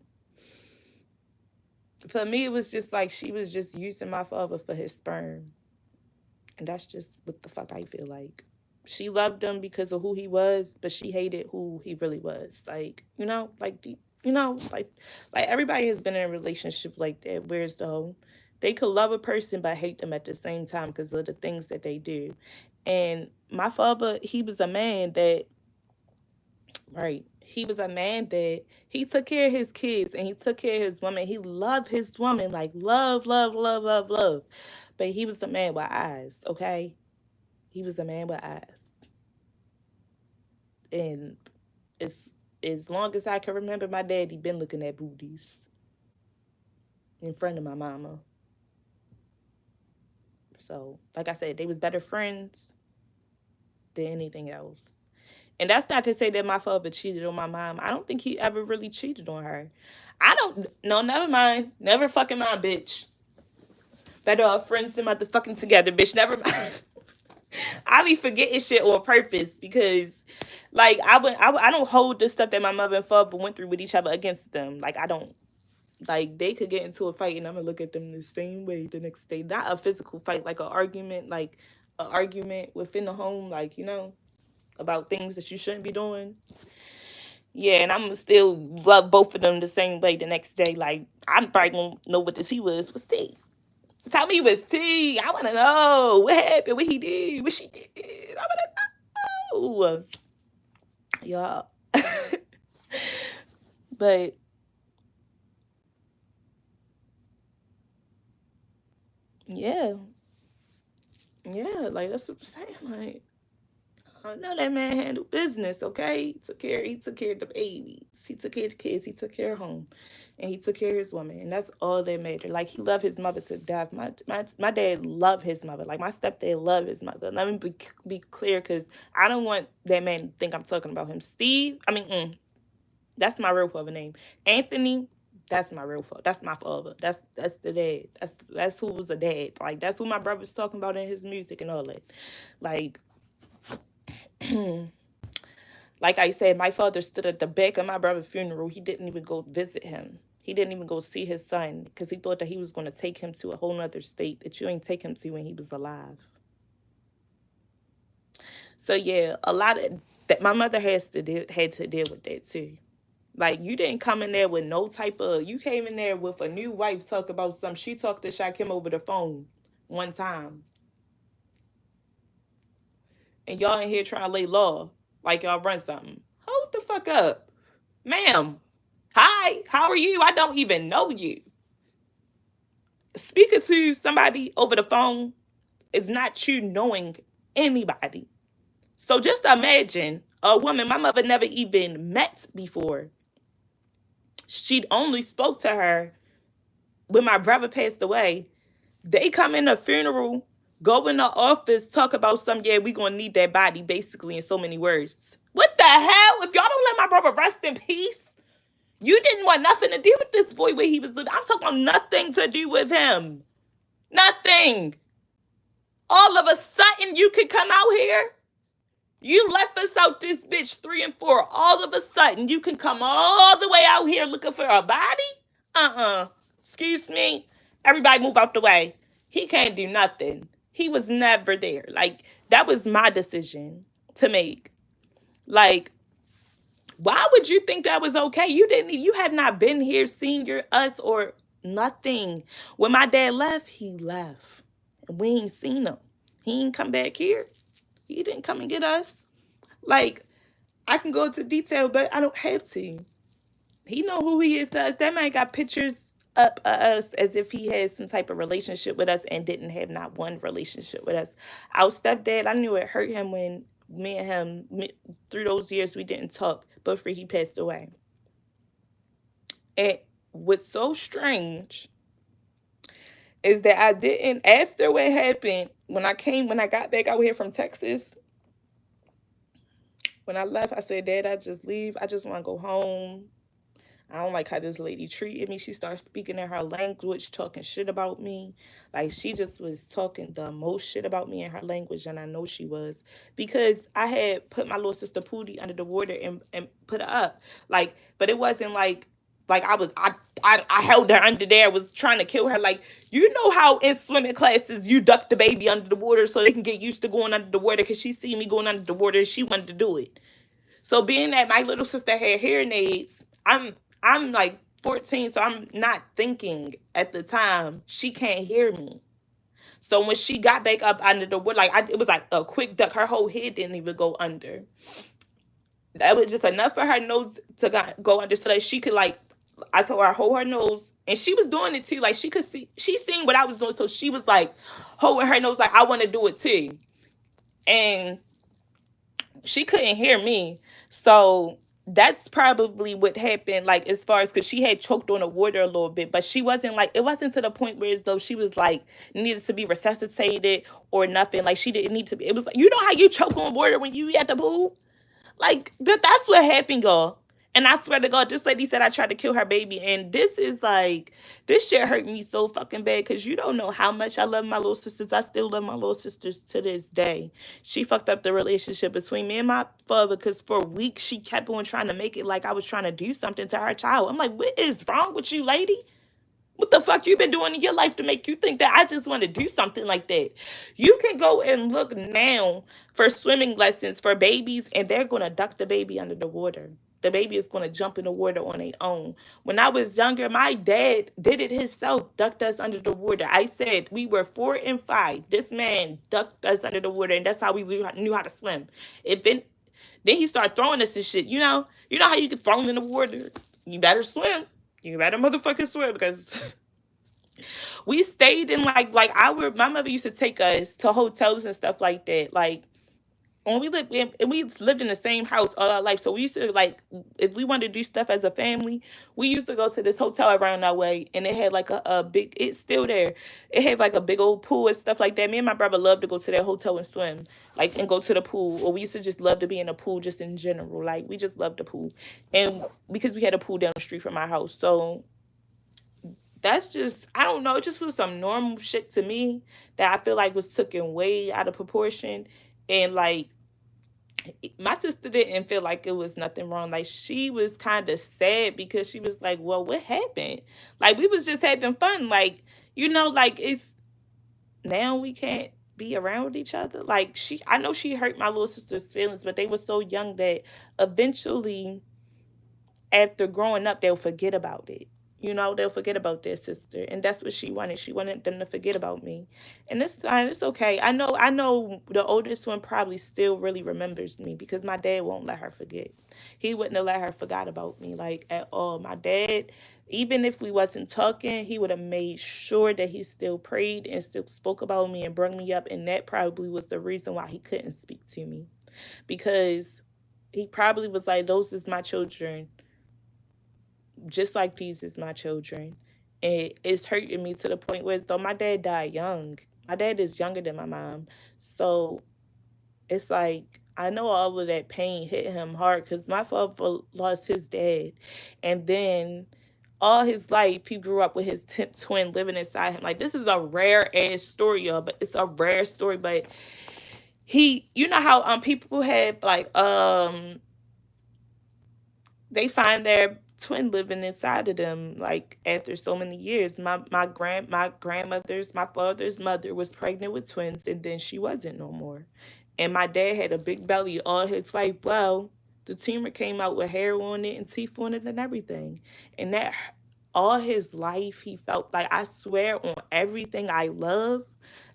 for me, it was just like she was just using my father for his sperm. And that's just what the fuck I feel like. She loved him because of who he was, but she hated who he really was. Like, like everybody has been in a relationship like that, whereas though they could love a person but hate them at the same time because of the things that they do. And my father, he was a man that Right. He was a man that he took care of his kids and he took care of his woman. He loved his woman, like love, love, love, love, love. But he was a man with eyes, okay? He was a man with eyes. And as long as I can remember, my daddy been looking at booties in front of my mama. So, like I said, they was better friends than anything else. And that's not to say that my father cheated on my mom. I don't think he ever really cheated on her. I don't. No, never mind. Never fucking mind, bitch. Better off friends and motherfucking together, bitch. Never mind. I be forgetting shit on purpose because, like, I don't hold the stuff that my mother and father went through with each other against them. Like, I don't. Like, they could get into a fight and I'm gonna look at them the same way the next day. Not a physical fight, like an argument within the home, like, about things that you shouldn't be doing. Yeah, and I'm gonna still love both of them the same way the next day. Like, I'm probably gonna know what the tea was tea. Tell me it was tea. I wanna know what happened, what he did, what she did. I wanna know. Y'all. But yeah. Yeah, like that's what I'm saying. Like, I know that man handled business, okay? He took care of the babies. He took care of the kids. He took care of home. And he took care of his woman. And that's all that mattered. Like he loved his mother to death. My dad loved his mother. Like my stepdad loved his mother. Let me be clear because I don't want that man to think I'm talking about him. Steve, that's my real father name. Anthony, that's my real father. That's my father. That's the dad. That's who was a dad. Like that's who my brother's talking about in his music and all that. Like Like I said, my father stood at the back of my brother's funeral. He didn't even go visit him. He didn't even go see his son because he thought that he was going to take him to a whole nother state that you ain't take him to when he was alive. So yeah, a lot of that my mother had to deal with that too. Like you didn't come in there with no type of. You came in there with a new wife talk about something. She talked to Shakim over the phone one time, and y'all in here trying to lay law like y'all run something. Hold the fuck up, ma'am. Hi, how are you? I don't even know you. Speaking to somebody over the phone is not you knowing anybody. So just imagine a woman my mother never even met before. She'd only spoke to her when my brother passed away. They come in a funeral, go in the office, talk about some, yeah, we gonna need that body, basically in so many words. What the hell? If y'all don't let my brother rest in peace, you didn't want nothing to do with this boy where he was living. I'm talking about nothing to do with him. Nothing. All of a sudden, you could come out here. You left us out this bitch 3 and 4. All of a sudden, you can come all the way out here looking for a body? Excuse me. Everybody move out the way. He can't do nothing. He was never there. Like, that was my decision to make. Like, why would you think that was okay? You had not been here, seen us or nothing. When my dad left, he left. And we ain't seen him. He ain't come back here. He didn't come and get us. Like, I can go into detail, but I don't have to. He know who he is to us. That man got pictures up of us as if he had some type of relationship with us and didn't have not one relationship with us. Our stepdad, I knew it hurt him when me and him, through those years, we didn't talk before he passed away. And what's so strange is that I didn't, after what happened, when I got back out here from Texas, when I left, I said, Dad, I just leave. I just want to go home. I don't like how this lady treated me. She started speaking in her language, talking shit about me. Like she just was talking the most shit about me in her language, and I know she was because I had put my little sister Pootie under the water and put her up. Like, but it wasn't like I held her under there, was trying to kill her. Like, you know how in swimming classes you duck the baby under the water so they can get used to going under the water because she see me going under the water, she wanted to do it. So being that my little sister had hearing aids, I'm like 14, so I'm not thinking at the time she can't hear me. So when she got back up under the wood, it was like a quick duck. Her whole head didn't even go under. That was just enough for her nose to go under so that she could like. I told her hold her nose, and she was doing it too. Like she could see, she seen what I was doing, so she was like holding her nose, like I want to do it too, and she couldn't hear me. So that's probably what happened, like as far as because she had choked on the water a little bit, but she wasn't like it wasn't to the point where as though she was like needed to be resuscitated or nothing. Like she didn't need to be. It was like you know how you choke on water when you at the pool. Like that's what happened, y'all. And I swear to God, this lady said I tried to kill her baby. And this is like, this shit hurt me so fucking bad because you don't know how much I love my little sisters. I still love my little sisters to this day. She fucked up the relationship between me and my father because for weeks she kept on trying to make it like I was trying to do something to her child. I'm like, what is wrong with you, lady? What the fuck you been doing in your life to make you think that I just want to do something like that? You can go and look now for swimming lessons for babies, and they're gonna duck the baby under the water. The baby is gonna jump in the water on their own. When I was younger, my dad did it himself, ducked us under the water. I said we were 4 and 5. This man ducked us under the water, and that's how we knew how to swim. It then he started throwing us and shit. You know how you get thrown in the water. You better swim. You better motherfucking swim because we stayed in like our my mother used to take us to hotels and stuff like that. Like when we lived in the same house all our life, so we used to like if we wanted to do stuff as a family, we used to go to this hotel around our way, and it had like a big. It's still there. It had like a big old pool and stuff like that. Me and my brother loved to go to that hotel and swim, like and go to the pool, or we used to just love to be in the pool just in general. Like we just loved the pool, and because we had a pool down the street from our house, so that's just I don't know. It just was some normal shit to me that I feel like was taken way out of proportion, and like my sister didn't feel like it was nothing wrong. Like she was kind of sad because she was like, "Well, what happened?" Like we was just having fun. Like like it's now we can't be around with each other. Like I know she hurt my little sister's feelings, but they were so young that eventually after growing up, they'll forget about it. They'll forget about their sister, and that's what she wanted. She wanted them to forget about me, and it's fine. It's okay. I know. The oldest one probably still really remembers me because my dad won't let her forget. He wouldn't have let her forgot about me like at all. My dad, even if we wasn't talking, he would have made sure that he still prayed and still spoke about me and brought me up, and that probably was the reason why he couldn't speak to me because he probably was like, "Those is my children." Just like these is my children. And it's hurting me to the point where as though my dad died young. My dad is younger than my mom. So it's like I know all of that pain hit him hard because my father lost his dad. And then all his life he grew up with his twin living inside him. Like this is a rare ass story, y'all, but it's a rare story. But you know how people have like they find their twin living inside of them like after so many years. My grandmother's my father's mother was pregnant with twins, and then she wasn't no more, and my dad had a big belly all his life. Well, the tumor came out with hair on it and teeth on it and everything, and that all his life he felt like, I swear on everything I love,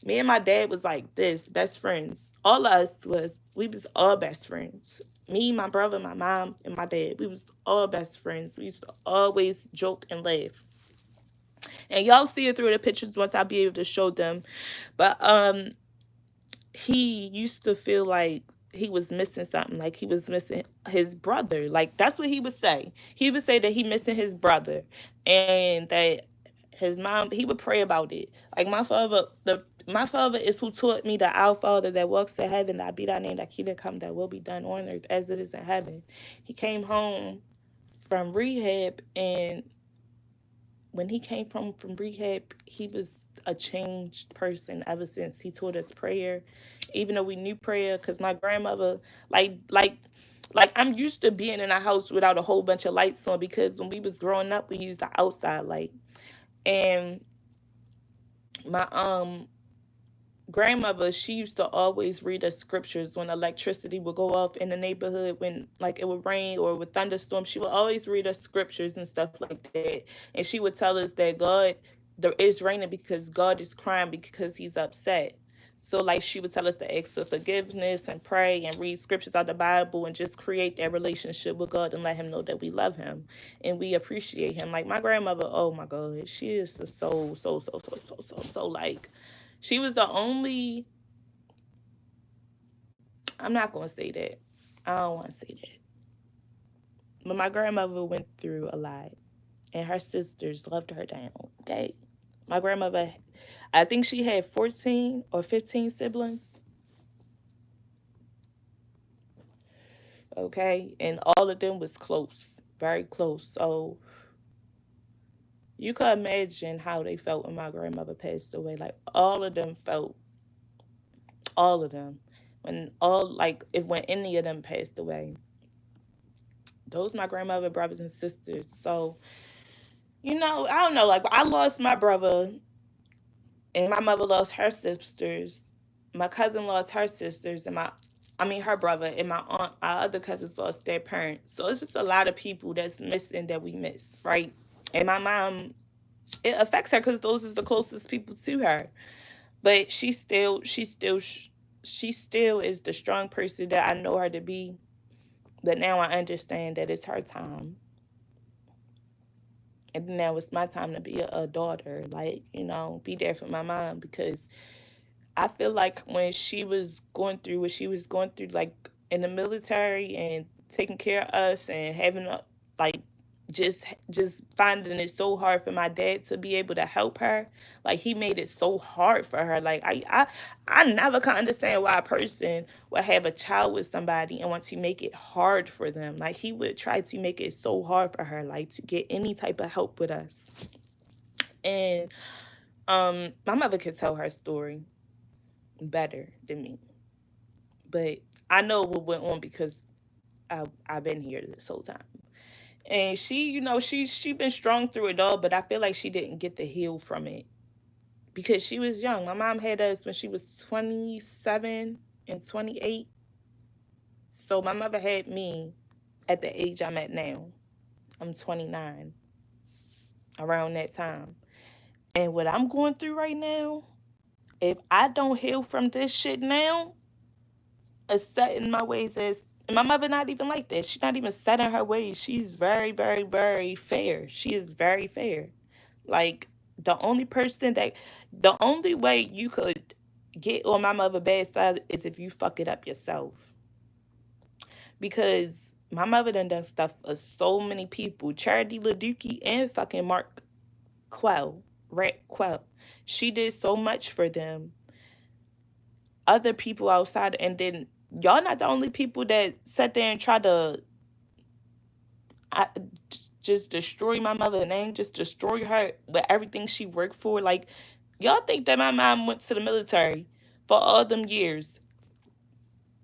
me and my dad was like this, best friends. All of us we was all best friends. Me, my brother, my mom, and my dad. We was all best friends. We used to always joke and laugh. And y'all see it through the pictures once I'll be able to show them. But he used to feel like he was missing something, like he was missing his brother. Like that's what he would say. He would say that he missing his brother, and that his mom. He would pray about it. Like my father is who taught me that our Father that walks in heaven, that be thy name, that kingdom come, that will be done on earth as it is in heaven. He came home from rehab, and when he came from rehab, he was a changed person ever since. He taught us prayer, even though we knew prayer, because my grandmother, like I'm used to being in a house without a whole bunch of lights on because when we was growing up, we used the outside light, and my grandmother, she used to always read us scriptures when electricity would go off in the neighborhood, when like it would rain or with thunderstorms. She would always read us scriptures and stuff like that, and she would tell us that God, there is raining because God is crying because he's upset. So like she would tell us to ask for forgiveness and pray and read scriptures out the Bible and just create that relationship with God and let him know that we love him and we appreciate him. Like my grandmother, oh my God, she is so like she was the only, I'm not gonna say that. I don't wanna say that. But my grandmother went through a lot and her sisters loved her down. Okay. My grandmother, I think she had 14 or 15 siblings. Okay. And all of them was close, very close. So you could imagine how they felt when my grandmother passed away. Like all of them felt, all of them. When all, like, if when any of them passed away, those my grandmother brothers and sisters. So, I don't know. Like, I lost my brother and my mother lost her sisters. My cousin lost her sisters, and her brother, and my aunt, our other cousins lost their parents. So it's just a lot of people that's missing that we miss, right? And my mom, it affects her because those is the closest people to her. But she still is the strong person that I know her to be. But now I understand that it's her time, and now it's my time to be a daughter. Like, be there for my mom because I feel like when she was going through what she was going through, like in the military and taking care of us and having like just finding it so hard for my dad to be able to help her. Like he made it so hard for her. Like I never can understand why a person would have a child with somebody and want to make it hard for them. Like he would try to make it so hard for her, like to get any type of help with us. And my mother could tell her story better than me. But I know what went on because I've been here this whole time. And she, she been strong through it all, but I feel like she didn't get to heal from it because she was young. My mom had us when she was 27 and 28. So my mother had me at the age I'm at now. I'm 29, around that time. And what I'm going through right now, if I don't heal from this shit now, is set in my ways as, and my mother not even like that. She's not even set in her ways. She's very, very, very fair. She is very fair. Like the only way you could get on my mother bad side is if you fuck it up yourself. Because my mother done stuff for so many people. Charity LaDuki and fucking Mark Quell. Rat Quell. She did so much for them. Other people outside, and then y'all not the only people that sat there and tried to I, just destroy my mother name, just destroy her with everything she worked for. Like, y'all think that my mom went to the military for all them years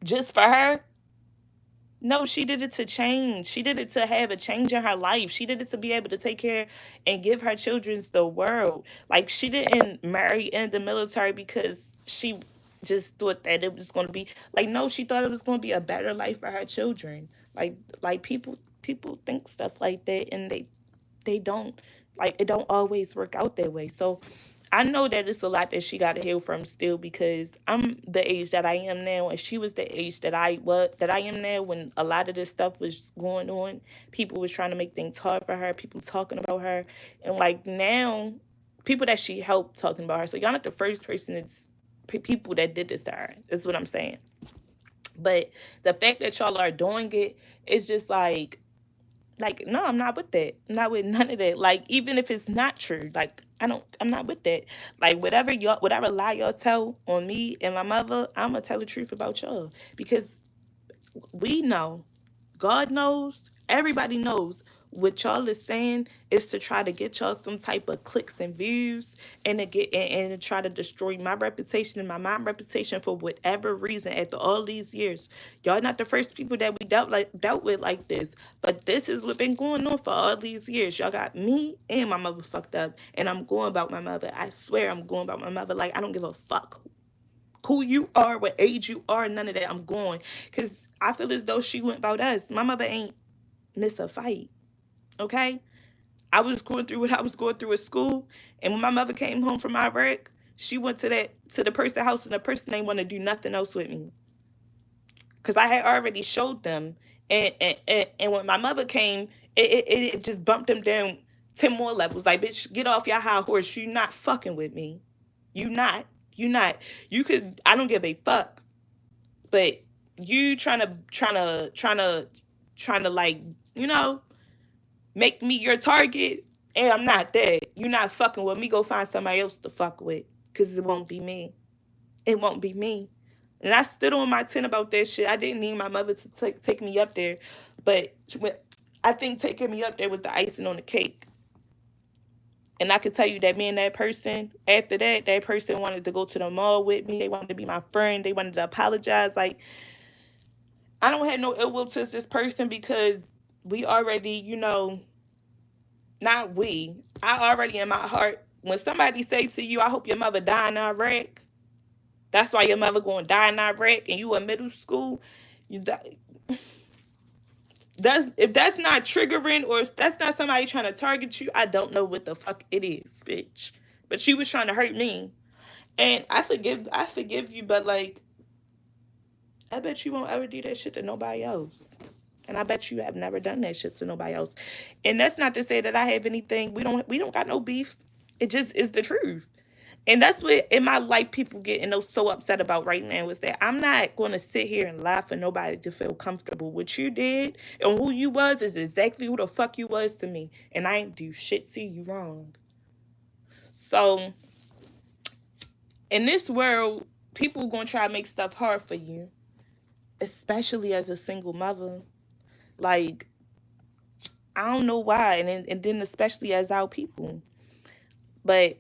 just for her? No, she did it to change. She did it to have a change in her life. She did it to be able to take care and give her children the world. Like she didn't marry in the military because she just thought that it was going to be like, no, she thought it was going to be a better life for her children. Like people think stuff like that and they don't, like it don't always work out that way. So I know that it's a lot that she got to heal from still because I'm the age that I am now, and she was the age that I am now when a lot of this stuff was going on. People was trying to make things hard for her. People talking about her, and like now, people that she helped talking about her. So y'all not the first person that's people that did this to her. Is what I'm saying. But the fact that y'all are doing it, it's just like no, I'm not with that. I'm not with none of that. Like even if it's not true, like I'm not with that. Like whatever lie y'all tell on me and my mother, I'm gonna tell the truth about y'all because we know, God knows, everybody knows what y'all is saying is to try to get y'all some type of clicks and views and to get and to try to destroy my reputation and my mom reputation for whatever reason after all these years. Y'all not the first people that we dealt with like this. But this is what been going on for all these years. Y'all got me and my mother fucked up. And I'm going about my mother. I swear I'm going about my mother. Like I don't give a fuck who you are, what age you are, none of that. I'm going. Because I feel as though she went about us. My mother ain't miss a fight. Okay? I was going through what I was going through at school. And when my mother came home from Iraq, She went to the person's house and the person ain't want to do nothing else with me. Because I had already showed them. And when my mother came, it just bumped them down 10 more levels. Like, bitch, get off your high horse. You not fucking with me. You not. You not. You could, I don't give a fuck. But you trying to like, you know, make me your target. And I'm not that. You not fucking with me. Go find somebody else to fuck with. Because it won't be me. It won't be me. And I stood on my 10 about that shit. I didn't need my mother to take me up there. But I think taking me up there was the icing on the cake. And I could tell you that me and that person, after that, that person wanted to go to the mall with me. They wanted to be my friend. They wanted to apologize. Like, I don't have no ill will to this person because we already, not we. I already in my heart. When somebody say to you, I hope your mother die in Iraq, that's why your mother going to die in Iraq and you in middle school. You die. If that's not triggering or if that's not somebody trying to target you, I don't know what the fuck it is, bitch. But she was trying to hurt me. And I forgive you, but like I bet you won't ever do that shit to nobody else. And I bet you have never done that shit to nobody else. And that's not to say that I have anything. We don't got no beef. It just is the truth. And that's what in my life people getting so upset about right now is that I'm not gonna sit here and lie for nobody to feel comfortable. What you did and who you was is exactly who the fuck you was to me. And I ain't do shit to you wrong. So in this world, people gonna try to make stuff hard for you, especially as a single mother. Like, I don't know why, and then especially as our people. But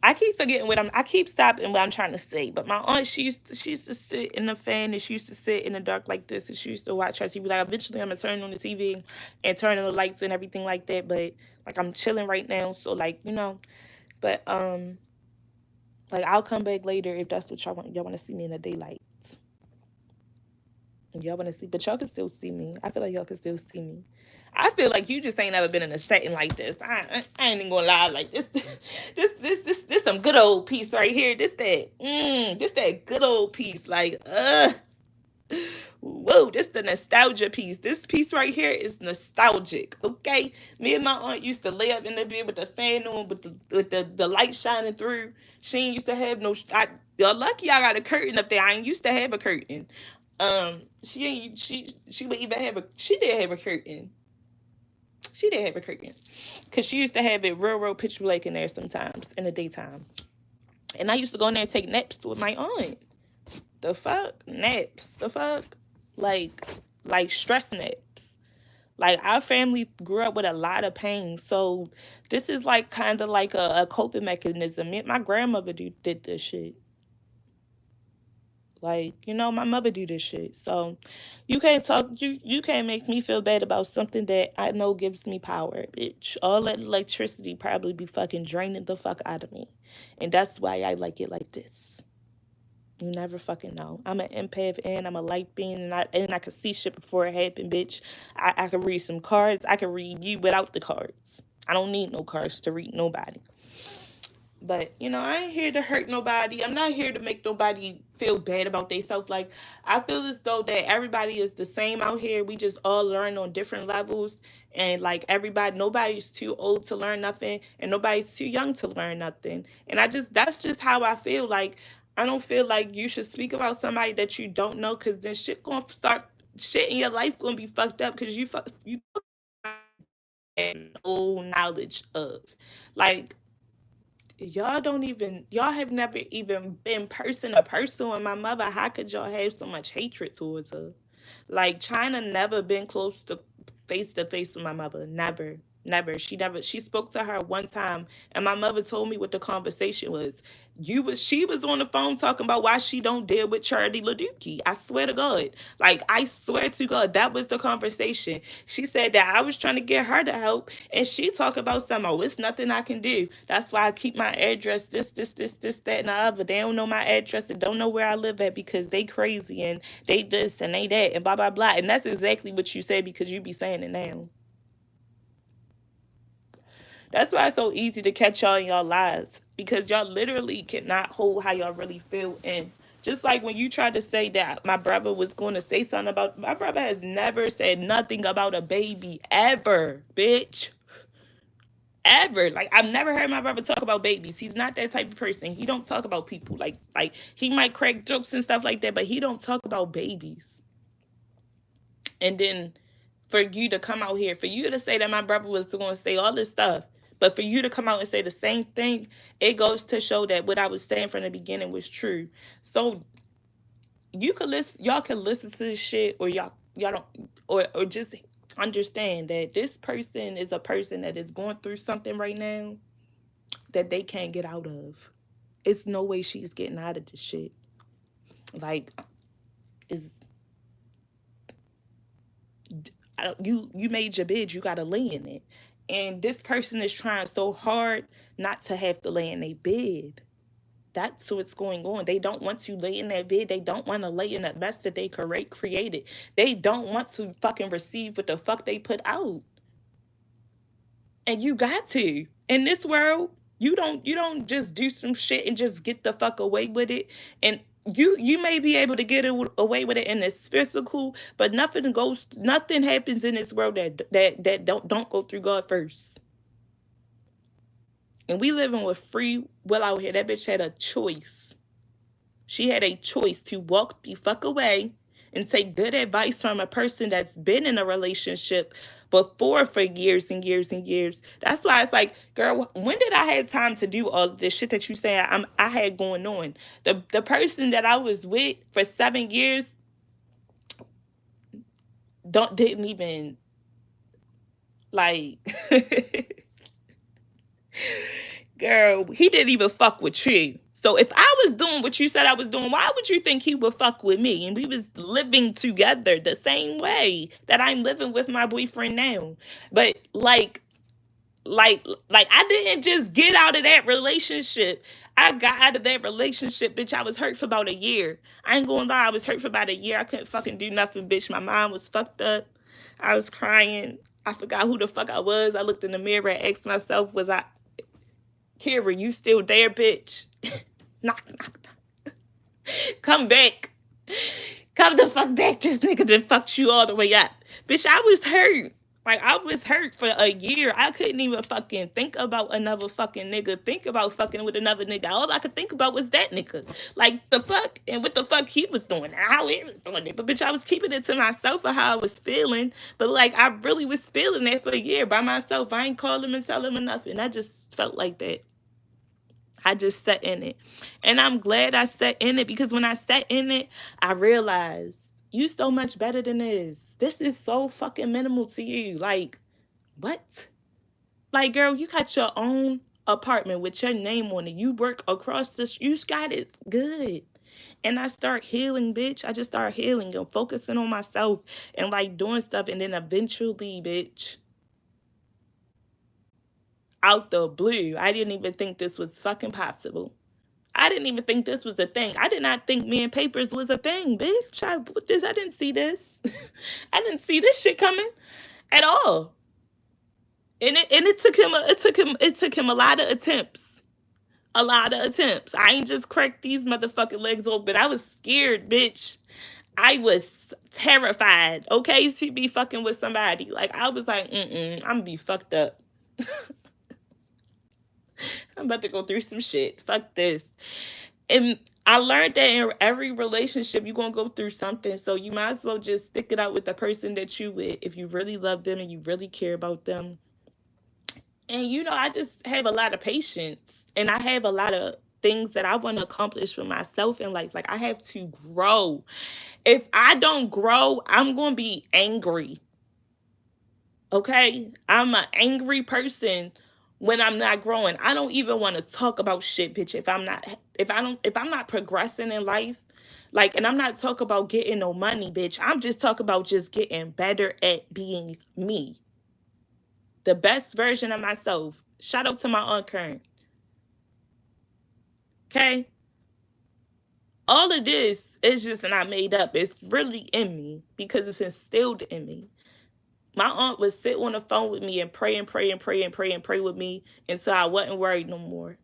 I keep forgetting I keep stopping what I'm trying to say. But my aunt, she used to sit in the fan and she used to sit in the dark like this and she used to watch her TV. Like, eventually I'm gonna turn on the TV and turn on the lights and everything like that. But like, I'm chilling right now, so like, But like, I'll come back later if that's what y'all want to see me in the daylight. Y'all want to see, but y'all can still see me. I feel like y'all can still see me. I feel like you just ain't never been in a setting like this. I ain't even gonna lie. Like this, this some good old piece right here. This that good old piece. Like, whoa, this the nostalgia piece. This piece right here is nostalgic. Okay, me and my aunt used to lay up in the bed with the fan on, with the light shining through. She ain't used to have no. Y'all lucky I got a curtain up there. I ain't used to have a curtain. She ain't. She would even have a. She did have a curtain. She did have a curtain, cause she used to have it real pitch black in there sometimes in the daytime. And I used to go in there and take naps with my aunt. The fuck? Naps. The fuck? Like, stress naps. Like, our family grew up with a lot of pain. So this is like kind of like a coping mechanism. My grandmother did this shit. Like, my mother do this shit. So you can't make me feel bad about something that I know gives me power, bitch. All that electricity probably be fucking draining the fuck out of me. And that's why I like it like this. You never fucking know. I'm an empath and I'm a light being and I can see shit before it happened, bitch. I can read some cards. I can read you without the cards. I don't need no cards to read nobody. But, I ain't here to hurt nobody. I'm not here to make nobody feel bad about themselves. Like, I feel as though that everybody is the same out here. We just all learn on different levels. And, like, nobody's too old to learn nothing. And nobody's too young to learn nothing. And that's just how I feel. Like, I don't feel like you should speak about somebody that you don't know. Because then shit in your life going to be fucked up. Because you have no knowledge of. Like, y'all have never even been person to person with my mother. How could y'all have so much hatred towards her? Like, China never been close to face with my mother. Never. Never. She spoke to her one time and my mother told me what the conversation was. She was on the phone talking about why she don't deal with Charity LaDuke. I swear to God. Like, I swear to God, that was the conversation. She said that I was trying to get her to help and she talked about something. Oh, it's nothing I can do. That's why I keep my address, this, that, and the other. They don't know my address and don't know where I live at because they crazy and they this and they that and blah, blah, blah. And that's exactly what you said because you be saying it now. That's why it's so easy to catch y'all in y'all lies because y'all literally cannot hold how y'all really feel in. Just like when you tried to say that my brother was going to say something about, my brother has never said nothing about a baby ever, bitch. Ever. Like, I've never heard my brother talk about babies. He's not that type of person. He don't talk about people. Like he might crack jokes and stuff like that, but he don't talk about babies. And then for you to come out here, for you to say that my brother was going to say all this stuff, but for you to come out and say the same thing, it goes to show that what I was saying from the beginning was true. So you could listen, y'all can listen to this shit, or y'all don't, or just understand that this person is a person that is going through something right now that they can't get out of. It's no way she's getting out of this shit. Like, is you made your bed, you gotta lay in it. And this person is trying so hard not to have to lay in their bed. That's what's going on. They don't want to lay in that bed. They don't want to lay in that mess that they created. They don't want to fucking receive what the fuck they put out. And you got to. In this world, you don't just do some shit and just get the fuck away with it. And you may be able to get away with it in this physical, but nothing happens in this world that don't go through God first. And we living with free will out here. That bitch had a choice. She had a choice to walk the fuck away and take good advice from a person that's been in a relationship before for years and years and years. That's why it's like, girl, when did I have time to do all this shit that you say I had going on? The person that I was with for 7 years didn't even like girl, he didn't even fuck with you. So if I was doing what you said I was doing, why would you think he would fuck with me? And we was living together the same way that I'm living with my boyfriend now. But like I didn't just get out of that relationship. I got out of that relationship, bitch. I was hurt for about a year. I ain't gonna lie, I was hurt for about a year. I couldn't fucking do nothing, bitch. My mind was fucked up. I was crying. I forgot who the fuck I was. I looked in the mirror and asked myself, was I Kira, you still there, bitch? Knock, knock, knock. Come back. Come the fuck back. This nigga done fucked you all the way up. Bitch, I was hurt. Like, I was hurt for a year. I couldn't even fucking think about another fucking nigga. Think about fucking with another nigga. All I could think about was that nigga. Like, the fuck, and what the fuck he was doing, and how he was doing it. But, bitch, I was keeping it to myself for how I was feeling. But, like, I really was feeling that for a year by myself. I ain't call him and tell him or nothing. I just felt like that. I just sat in it. And I'm glad I sat in it, because when I sat in it, I realized you so much better than this. This is so fucking minimal to you. Like, what? Like, girl, you got your own apartment with your name on it. You work across the you got it good. And I start healing, bitch. I just start healing and focusing on myself and like doing stuff. And then eventually, bitch, out the blue, I didn't even think this was fucking possible. I didn't even think this was a thing. I did not think me and papers was a thing, bitch. I didn't see this. I didn't see this shit coming at all. And it took him a lot of attempts. A lot of attempts. I ain't just cracked these motherfucking legs open. I was scared, bitch. I was terrified. Okay, to be fucking with somebody. Like, I was like, I'm gonna be fucked up. I'm about to go through some shit. Fuck this. And I learned that in every relationship, you're going to go through something. So you might as well just stick it out with the person that you with if you really love them and you really care about them. And, you know, I just have a lot of patience. And I have a lot of things that I want to accomplish for myself in life. Like, I have to grow. If I don't grow, I'm going to be angry. Okay? I'm an angry person when I'm not growing. I don't even want to talk about shit, bitch, if I'm not progressing in life. Like, and I'm not talking about getting no money, bitch. I'm just talking about just getting better at being me. The best version of myself. Shout out to my Aunt Karen. Okay? All of this is just not made up. It's really in me because it's instilled in me. My aunt would sit on the phone with me and pray and pray and pray and pray and pray with me until I wasn't worried no more.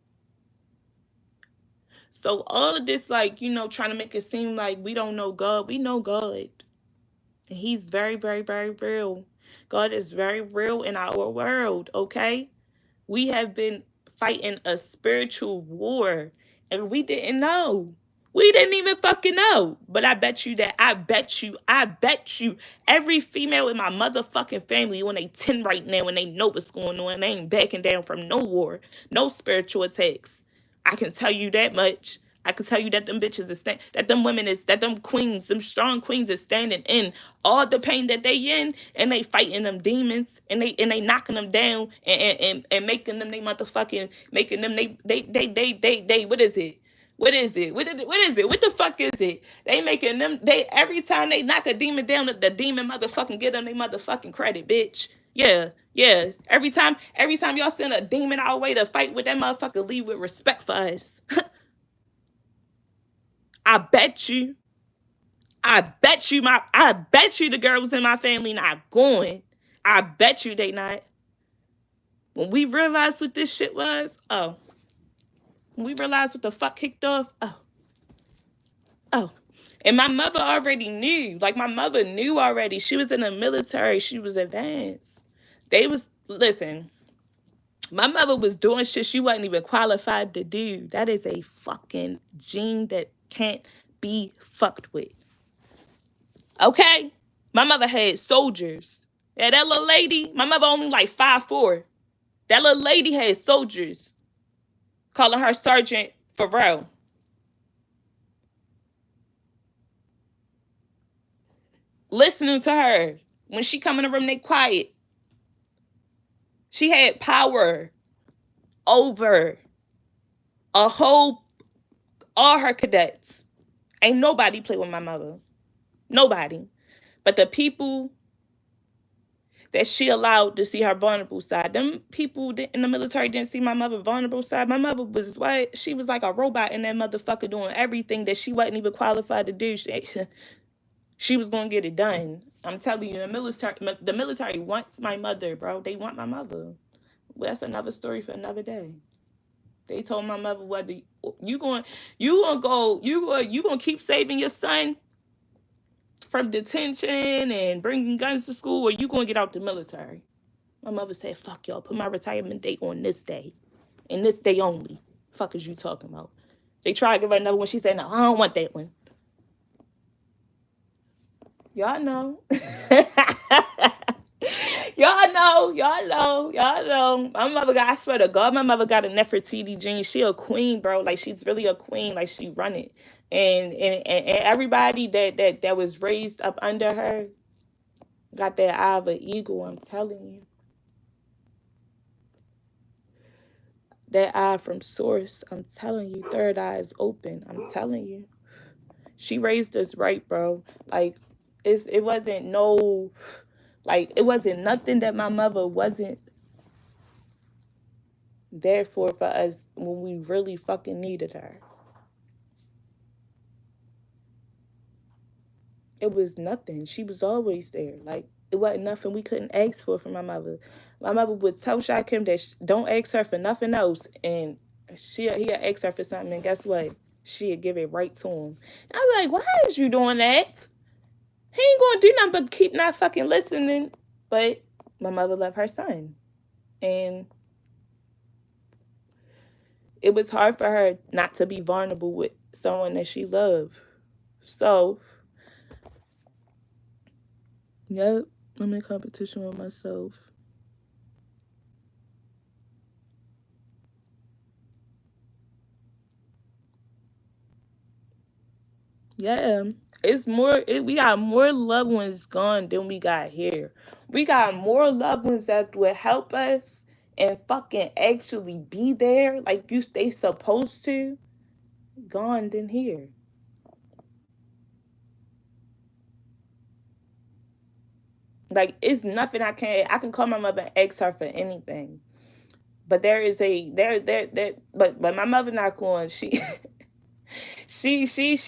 So all of this, like, trying to make it seem like we don't know God. We know God. And he's very, very, very real. God is very real in our world, okay? We have been fighting a spiritual war and we didn't know. We didn't even fucking know. But I bet you, every female in my motherfucking family on they 10 right now and they know what's going on. They ain't backing down from no war, no spiritual attacks. I can tell you that much. I can tell you that them bitches is that them queens, them strong queens is standing in all the pain that they in, and they fighting them demons, and they knocking them down, and making them making them they what is it? What is it? What is it? What the fuck is it? They making them, they every time they knock a demon down, the demon motherfucking get them they motherfucking credit, bitch. Yeah, yeah. Every time y'all send a demon our way to fight with that motherfucker, leave with respect for us. I bet you. I bet you the girls in my family not going. I bet you they not. When we realized what this shit was, when we realized what the fuck kicked off, oh. And my mother already knew. Like, my mother knew already. She was in the military. She was advanced. Listen, my mother was doing shit she wasn't even qualified to do. That is a fucking gene that can't be fucked with. Okay? My mother had soldiers. Yeah, that little lady, my mother only like 5'4". That little lady had soldiers calling her Sergeant Farrell. Listening to her. When she come in the room, they quiet. She had power over all her cadets. Ain't nobody play with my mother. Nobody. But the people that she allowed to see her vulnerable side. Them people in the military didn't see my mother vulnerable side. My mother was what? She was like a robot in that motherfucker doing everything that she wasn't even qualified to do. She was gonna get it done. I'm telling you, the military wants my mother, bro. They want my mother. Well, that's another story for another day. They told my mother whether you gonna keep saving your son from detention and bringing guns to school, or you gonna get out the military. My mother said, fuck y'all, put my retirement date on this day. And this day only. Fuck is you talking about? They tried to give her another one. She said, no, I don't want that one. Y'all know. Y'all know. My mother I swear to God, my mother got a Nefertiti gene. She a queen, bro. Like, she's really a queen. Like, she run it. And everybody that was raised up under her got that eye of an eagle, I'm telling you. That eye from source, I'm telling you. Third eye is open, I'm telling you. She raised us right, bro. Like, it wasn't nothing that my mother wasn't there for us when we really fucking needed her. It was nothing. She was always there. Like, it wasn't nothing we couldn't ask for from my mother. My mother would tell Kxykayy that don't ask her for nothing else, and he'd ask her for something, and guess what? She'd give it right to him. And I was like, why is you doing that? He ain't gonna do nothing but keep not fucking listening. But my mother loved her son. And it was hard for her not to be vulnerable with someone that she loved. So, yep, I'm in competition with myself. Yeah, we got more loved ones gone than we got here. We got more loved ones that would help us and fucking actually be there like they supposed to, gone than here. Like, it's nothing I can call my mother and ask her for anything. But there is but my mother not going, she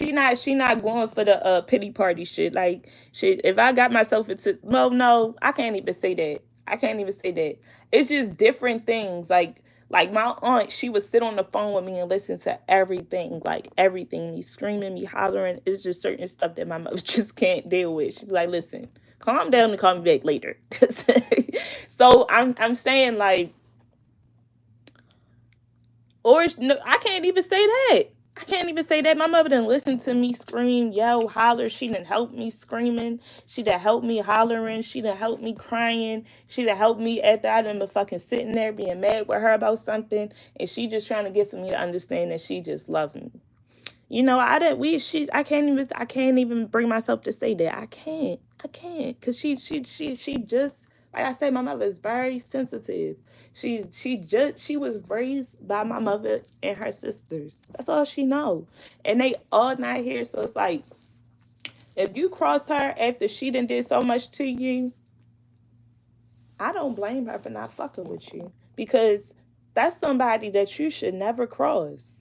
not going for the pity party shit. Like, shit, if I got myself into no, I can't even say that. I can't even say that. It's just different things. Like Like my aunt, she would sit on the phone with me and listen to everything, like everything, me screaming, me hollering. It's just certain stuff that my mother just can't deal with. She'd be like, listen, calm down and call me back later. So I'm saying like, or no, I can't even say that. I can't even say that. My mother didn't listen to me scream, yell, holler. She didn't help me screaming. She didn't help me hollering. She didn't help me crying. She didn't help me after I done been fucking sitting there being mad with her about something. And she just trying to get for me to understand that she just loved me. You know, I can't even bring myself to say that. I can't. Cause she just, like I said, my mother is very sensitive. She was raised by my mother and her sisters. That's all she know. And they all not here. So it's like, if you cross her after she done did so much to you, I don't blame her for not fucking with you. Because that's somebody that you should never cross.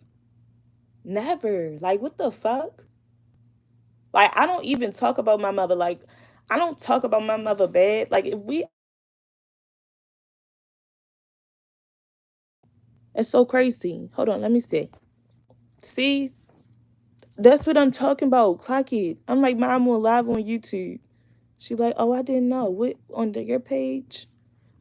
Never. Like, what the fuck? Like, I don't even talk about my mother. Like, I don't talk about my mother bad. Like, if we, it's so crazy. Hold on, let me see. See, that's what I'm talking about. Clock it. I'm like, Mom, on live on YouTube. She like, oh, I didn't know. What, on your page?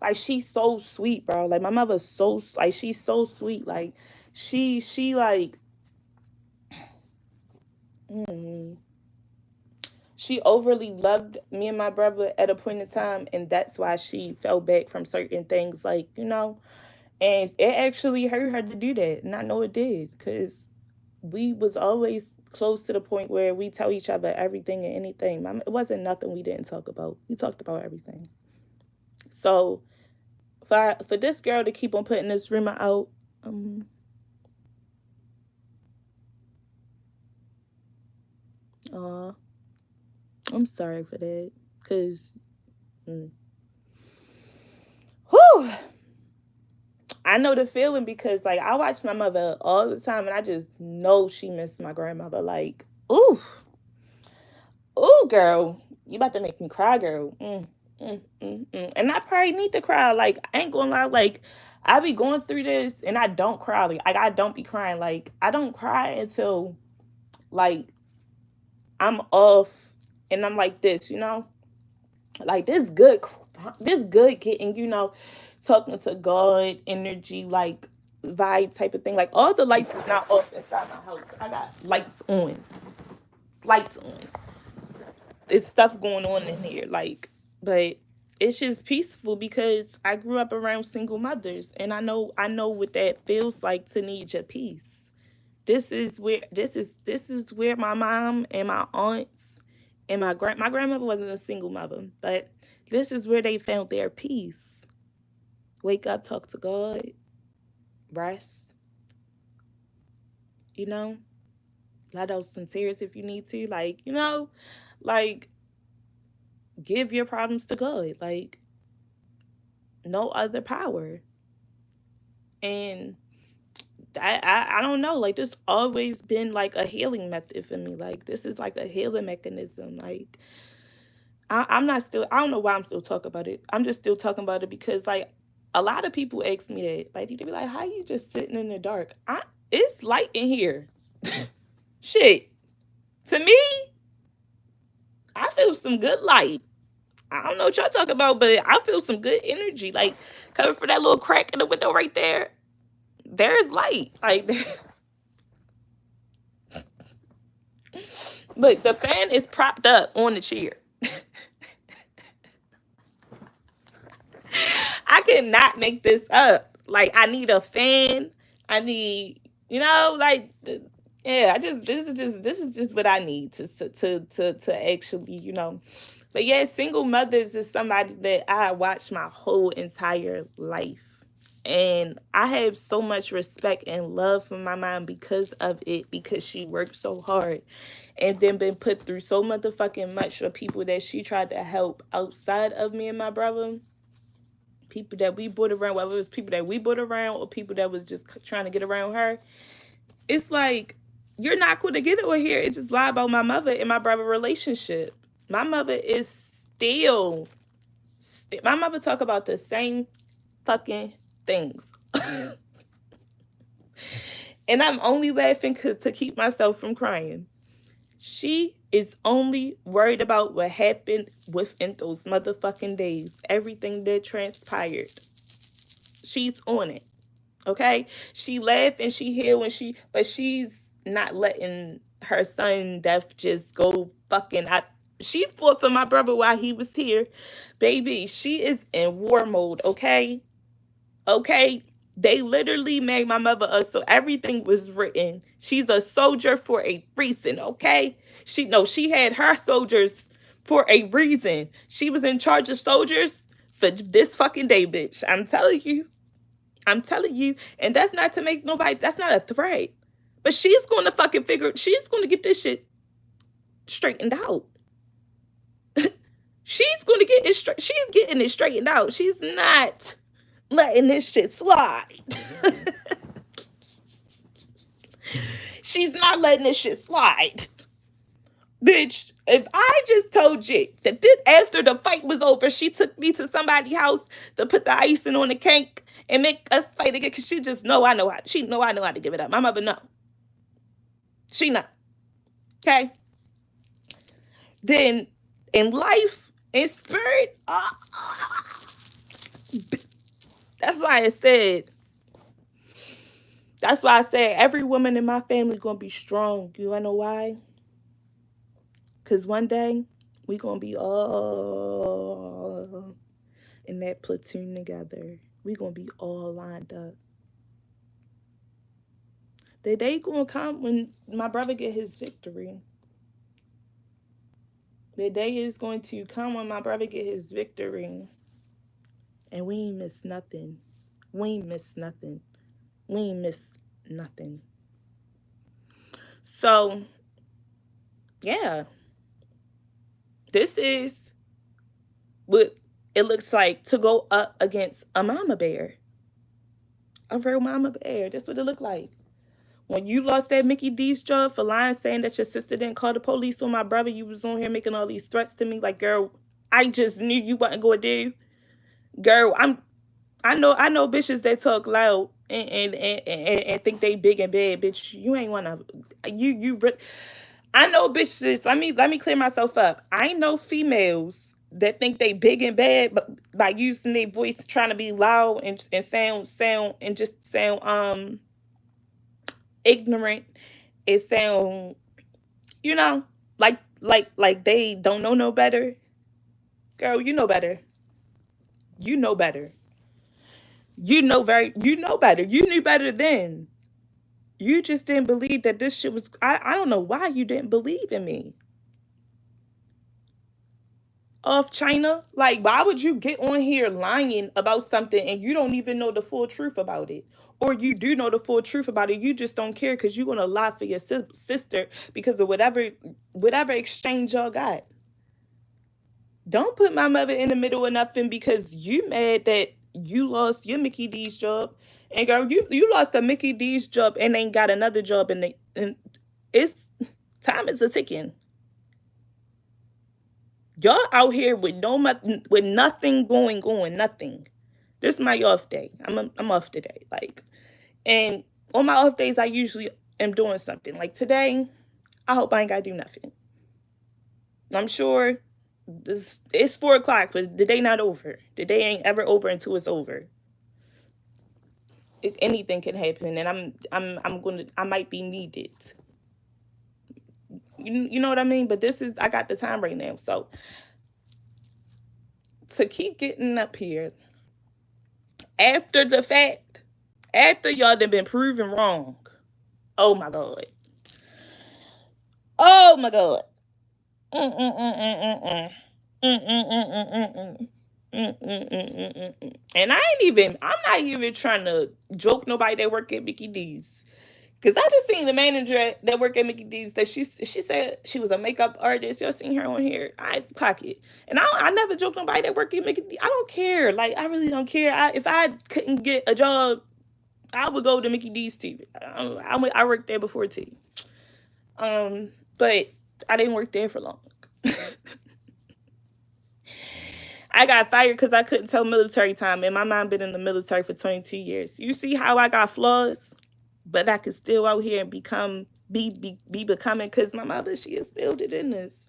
Like, she's so sweet, bro. Like, my mother's so, like, she's so sweet. Like, she like, mm, she overly loved me and my brother at a point in time, and that's why she fell back from certain things. Like, you know, and it actually hurt her to do that. And I know it did because we was always close to the point where we tell each other everything and anything. It wasn't nothing we didn't talk about. We talked about everything. So for this girl to keep on putting this rumor out, um, uh, I'm sorry for that. Cause, mm, whew, I know the feeling because like I watch my mother all the time and I just know she missed my grandmother. Like, ooh, ooh, girl, you about to make me cry, girl. And I probably need to cry. Like, I ain't gonna lie. Like, I be going through this and I don't cry. Like, I don't be crying. Like, I don't cry until like I'm off and I'm like this, you know? Like this good getting, you know, talking to God, energy, like vibe type of thing. Like all the lights is not off inside my house. I got lights on. Lights on. There's stuff going on in here. Like, but it's just peaceful because I grew up around single mothers and I know what that feels like to need your peace. This is where my mom and my aunts and my grandmother wasn't a single mother, but this is where they found their peace. Wake up, talk to God, rest, you know, let out some tears if you need to, like, you know, like give your problems to God, like no other power. And I don't know, like this always been like a healing method for me. Like this is like a healing mechanism. Like I'm not still, I don't know why I'm still talking about it. I'm just still talking about it because like a lot of people ask me that. Like they be like, how you just sitting in the dark? It's light in here. Shit. To me, I feel some good light. I don't know what y'all talking about, but I feel some good energy. Like coming from that little crack in the window right there. There's light. Like look, the fan is propped up on the chair. I cannot make this up. Like I need a fan. I need, you know, like yeah. This is just what I need to actually, you know. But yeah, single mothers is somebody that I watched my whole entire life. And I have so much respect and love for my mom because of it, because she worked so hard and then been put through so motherfucking much for people that she tried to help outside of me and my brother. People that we brought around, whether it was people that we brought around or people that was just trying to get around her. It's like, you're not going to get over here. It just lie about my mother and my brother relationship. My mother is my mother talk about the same fucking things. And I'm only laughing to keep myself from crying. She is only worried about what happened within those motherfucking days. Everything that transpired. She's on it. Okay? She laughed and she healed when but she's not letting her son death just go fucking. She fought for my brother while he was here. Baby, she is in war mode, okay? Okay? They literally made my mother so everything was written. She's a soldier for a reason, okay? She had her soldiers for a reason. She was in charge of soldiers for this fucking day, bitch. I'm telling you. I'm telling you. And that's not to make nobody, that's not a threat. But she's going to fucking she's going to get this shit straightened out. She's going to get it straight. She's getting it straightened out. She's not letting this shit slide. She's not letting this shit slide. Bitch, if I just told you that after the fight was over, she took me to somebody's house to put the icing on the cake and make us fight again, because she just know I know how. She know I know how to give it up. My mother know. She know. Okay? Then in life, in spirit, that's why I said every woman in my family gonna be strong. You wanna know why? Because one day we gonna be all in that platoon together. We gonna be all lined up. The day gonna come when my brother get his victory. The day is going to come when my brother get his victory. And we ain't miss nothing. We ain't miss nothing. We ain't miss nothing. So, yeah. This is what it looks like to go up against a mama bear. A real mama bear. That's what it looked like. When you lost that Mickey D's job for lying, saying that your sister didn't call the police on my brother, you was on here making all these threats to me. Like, girl, I just knew you wasn't going to do. Girl, I know bitches that talk loud and think they big and bad, bitch. You ain't wanna I know bitches. Let me clear myself up. I know females that think they big and bad, but by using their voice trying to be loud and sound and just sound ignorant. It sound, you know, like they don't know no better. Girl, you know better. You know better. You know better. You knew better then. You just didn't believe that this shit was. I don't know why you didn't believe in me. Off China, like, why would you get on here lying about something and you don't even know the full truth about it? Or you do know the full truth about it, you just don't care because you're gonna lie for your sister because of whatever exchange y'all got. Don't put my mother in the middle of nothing because you mad that you lost your Mickey D's job. And girl, you lost a Mickey D's job and ain't got another job, and it's time is a ticking. Y'all out here with nothing going on, nothing. This is my off day. I'm off today. Like, and on my off days I usually am doing something. Like today, I hope I ain't gotta do nothing. I'm sure it's 4 o'clock, but the day not over. The day ain't ever over until it's over. Anything can happen, and I might be needed. You know what I mean? But I got the time right now. So to keep getting up here after the fact, after y'all done been proven wrong. Oh my God. Oh my God. And I'm not even trying to joke nobody that work at Mickey D's. Cause I just seen the manager that work at Mickey D's that she said she was a makeup artist. Y'all seen her on here? I clock it. And I never joke nobody that work at Mickey D's. I don't care. Like, I really don't care. If I couldn't get a job, I would go to Mickey D's too. I worked there before too. But I didn't work there for long. I got fired because I couldn't tell military time, and my mom been in the military for 22 years. You see how I got flaws? but I could still out here and be becoming, because my mother, she instilled it in us.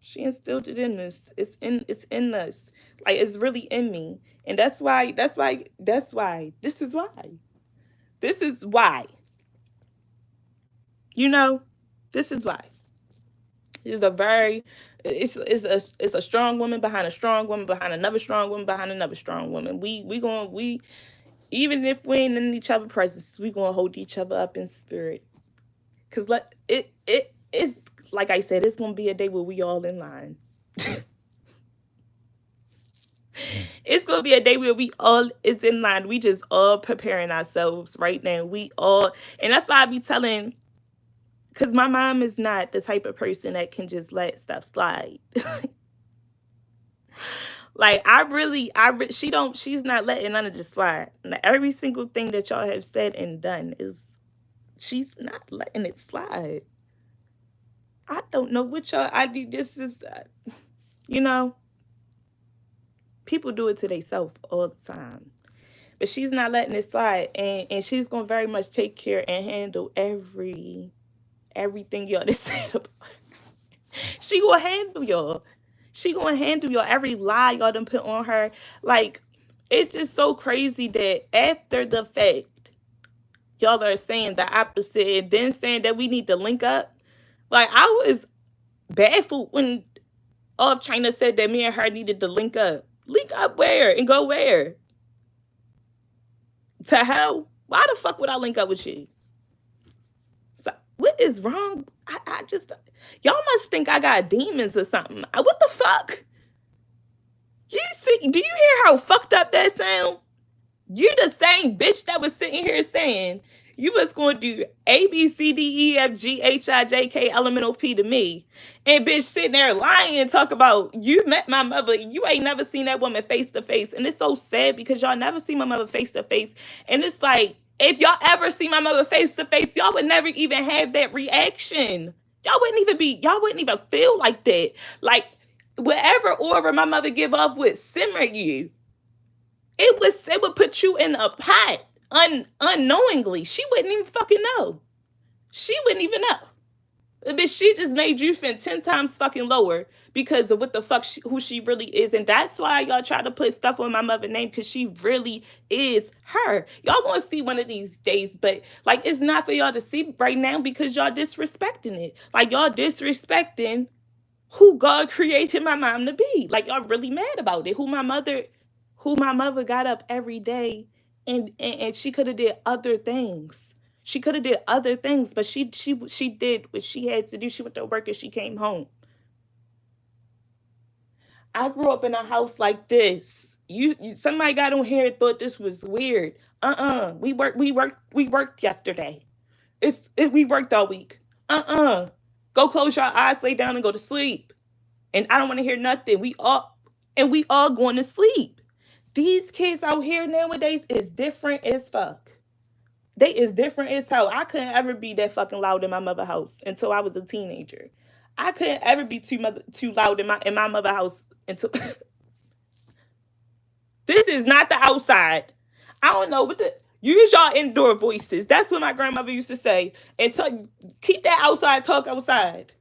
She instilled it in us. It's in us. Like, it's really in me. And this is why. This is why. You know, this is why. It's a very it's a strong woman behind a strong woman behind another strong woman behind another strong woman. We even if we ain't in each other's presence, we gonna hold each other up in spirit. Cause like it's like I said, it's gonna be a day where we all in line. It's gonna be a day where we all is in line. We just all preparing ourselves right now. We all, and that's why I be telling, because my mom is not the type of person that can just let stuff slide. Like, she don't, she's not letting none of this slide. Like, every single thing that y'all have said and done is, she's not letting it slide. I don't know what y'all, I do. This is, you know, people do it to themselves all the time. But she's not letting it slide. And she's going to very much take care and handle everything y'all just said about her. She going to handle y'all. She going to handle y'all. Every lie y'all done put on her. Like, it's just so crazy that after the fact, y'all are saying the opposite and then saying that we need to link up. Like, I was baffled when all of China said that me and her needed to link up. Link up where? And go where? To hell? Why the fuck would I link up with you? So, what is wrong? I just, y'all must think I got demons or something. What the fuck? You see? Do you hear how fucked up that sound? You the same bitch that was sitting here saying you was going to do A, B, C, D, E, F, G, H, I, J, K, L, M, N, O, P to me. And bitch sitting there lying and talk about you met my mother. You ain't never seen that woman face to face. And it's so sad because y'all never see my mother face to face. And it's like, if y'all ever see my mother face to face, y'all would never even have that reaction. Y'all wouldn't even feel like that. Like, whatever aura my mother give off would simmer you. It would put you in a pot unknowingly. She wouldn't even fucking know. She wouldn't even know. But she just made you feel 10 times fucking lower because of what the fuck who she really is. And that's why y'all try to put stuff on my mother's name, because she really is her. Y'all gonna see one of these days, but like, it's not for y'all to see right now because y'all disrespecting it. Like, y'all disrespecting who God created my mom to be. Like, y'all really mad about it. Who my mother got up every day, and she could have did other things. She could have did other things, but she did what she had to do. She went to work and she came home. I grew up in a house like this. Somebody got on here and thought this was weird. We worked yesterday. We worked all week. Go close your eyes, lay down, and go to sleep. And I don't want to hear nothing. We all going to sleep. These kids out here nowadays is different as fuck. They is different as hell. I couldn't ever be that fucking loud in my mother house until I was a teenager. I couldn't ever be too loud in my mother house until this is not the outside. I don't know what the use y'all indoor voices. That's what my grandmother used to say. And keep that outside talk outside.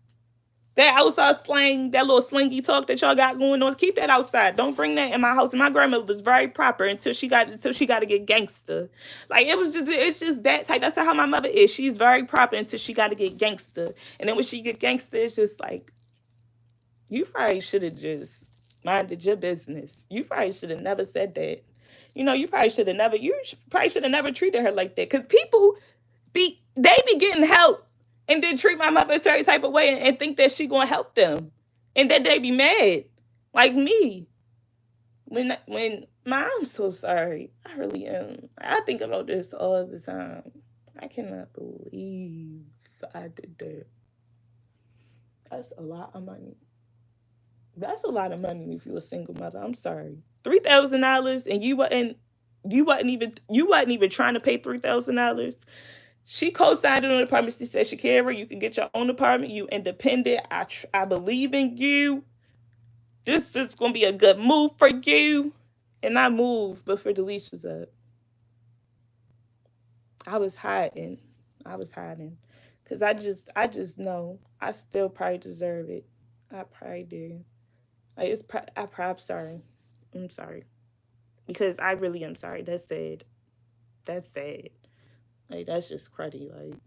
That outside slang, that little slingy talk that y'all got going on, keep that outside. Don't bring that in my house. And my grandmother was very proper until she got to get gangster. Like, it's just that type. That's how my mother is. She's very proper until she got to get gangster. And then when she get gangster, it's just like, you probably should have just minded your business. You probably should have never said that. You probably should have never treated her like that. Cause people they be getting help and then treat my mother a certain type of way and think that she gonna help them. And then they be mad. Like me. I'm so sorry. I really am. I think about this all the time. I cannot believe I did that. That's a lot of money. That's a lot of money if you're a single mother. I'm sorry. $3,000 and you wasn't even trying to pay $3,000. She co-signed it on the apartment. She said, Kxykayy, you can get your own apartment. You independent. I believe in you. This is gonna be a good move for you. And I moved before the leash was up. I was hiding. I was hiding. Cause I just know I still probably deserve it. I probably do. Like I'm sorry. I'm sorry. Because I really am sorry. That's sad. That's sad. Like that's just cruddy. Like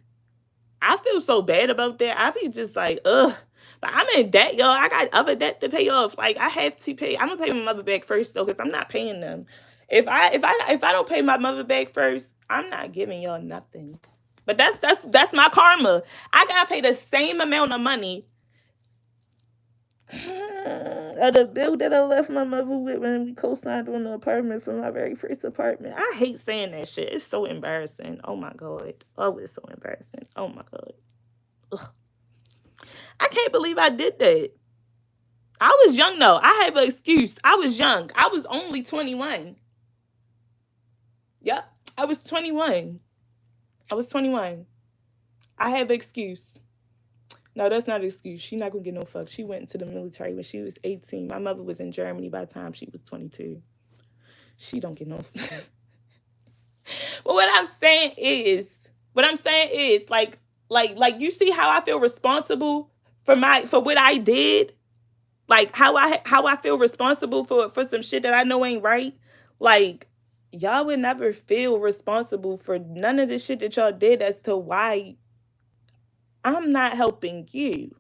I feel so bad about that. I be just like, ugh. But I'm in debt, y'all. I got other debt to pay off. Like I have to pay. I'm gonna pay my mother back first though, because I'm not paying them. If I don't pay my mother back first, I'm not giving y'all nothing. But that's my karma. I gotta pay the same amount of money of the bill that I left my mother with when we co-signed on the apartment for my very first apartment. I hate saying that shit. It's so embarrassing. Oh my god. Oh, it's so embarrassing. Oh my god. Ugh. I can't believe I did that. I was young though. I have an excuse. I was young. I was only 21. Yep. I was 21. I was 21. I have an excuse. No, that's not an excuse. She not gonna get no fuck. She went into the military when she was 18. My mother was in Germany by the time she was 22. She don't get no fuck. But what I'm saying is like you see how I feel responsible for what I did? Like how I feel responsible for some shit that I know ain't right. Like y'all would never feel responsible for none of the shit that y'all did as to why I'm not helping you.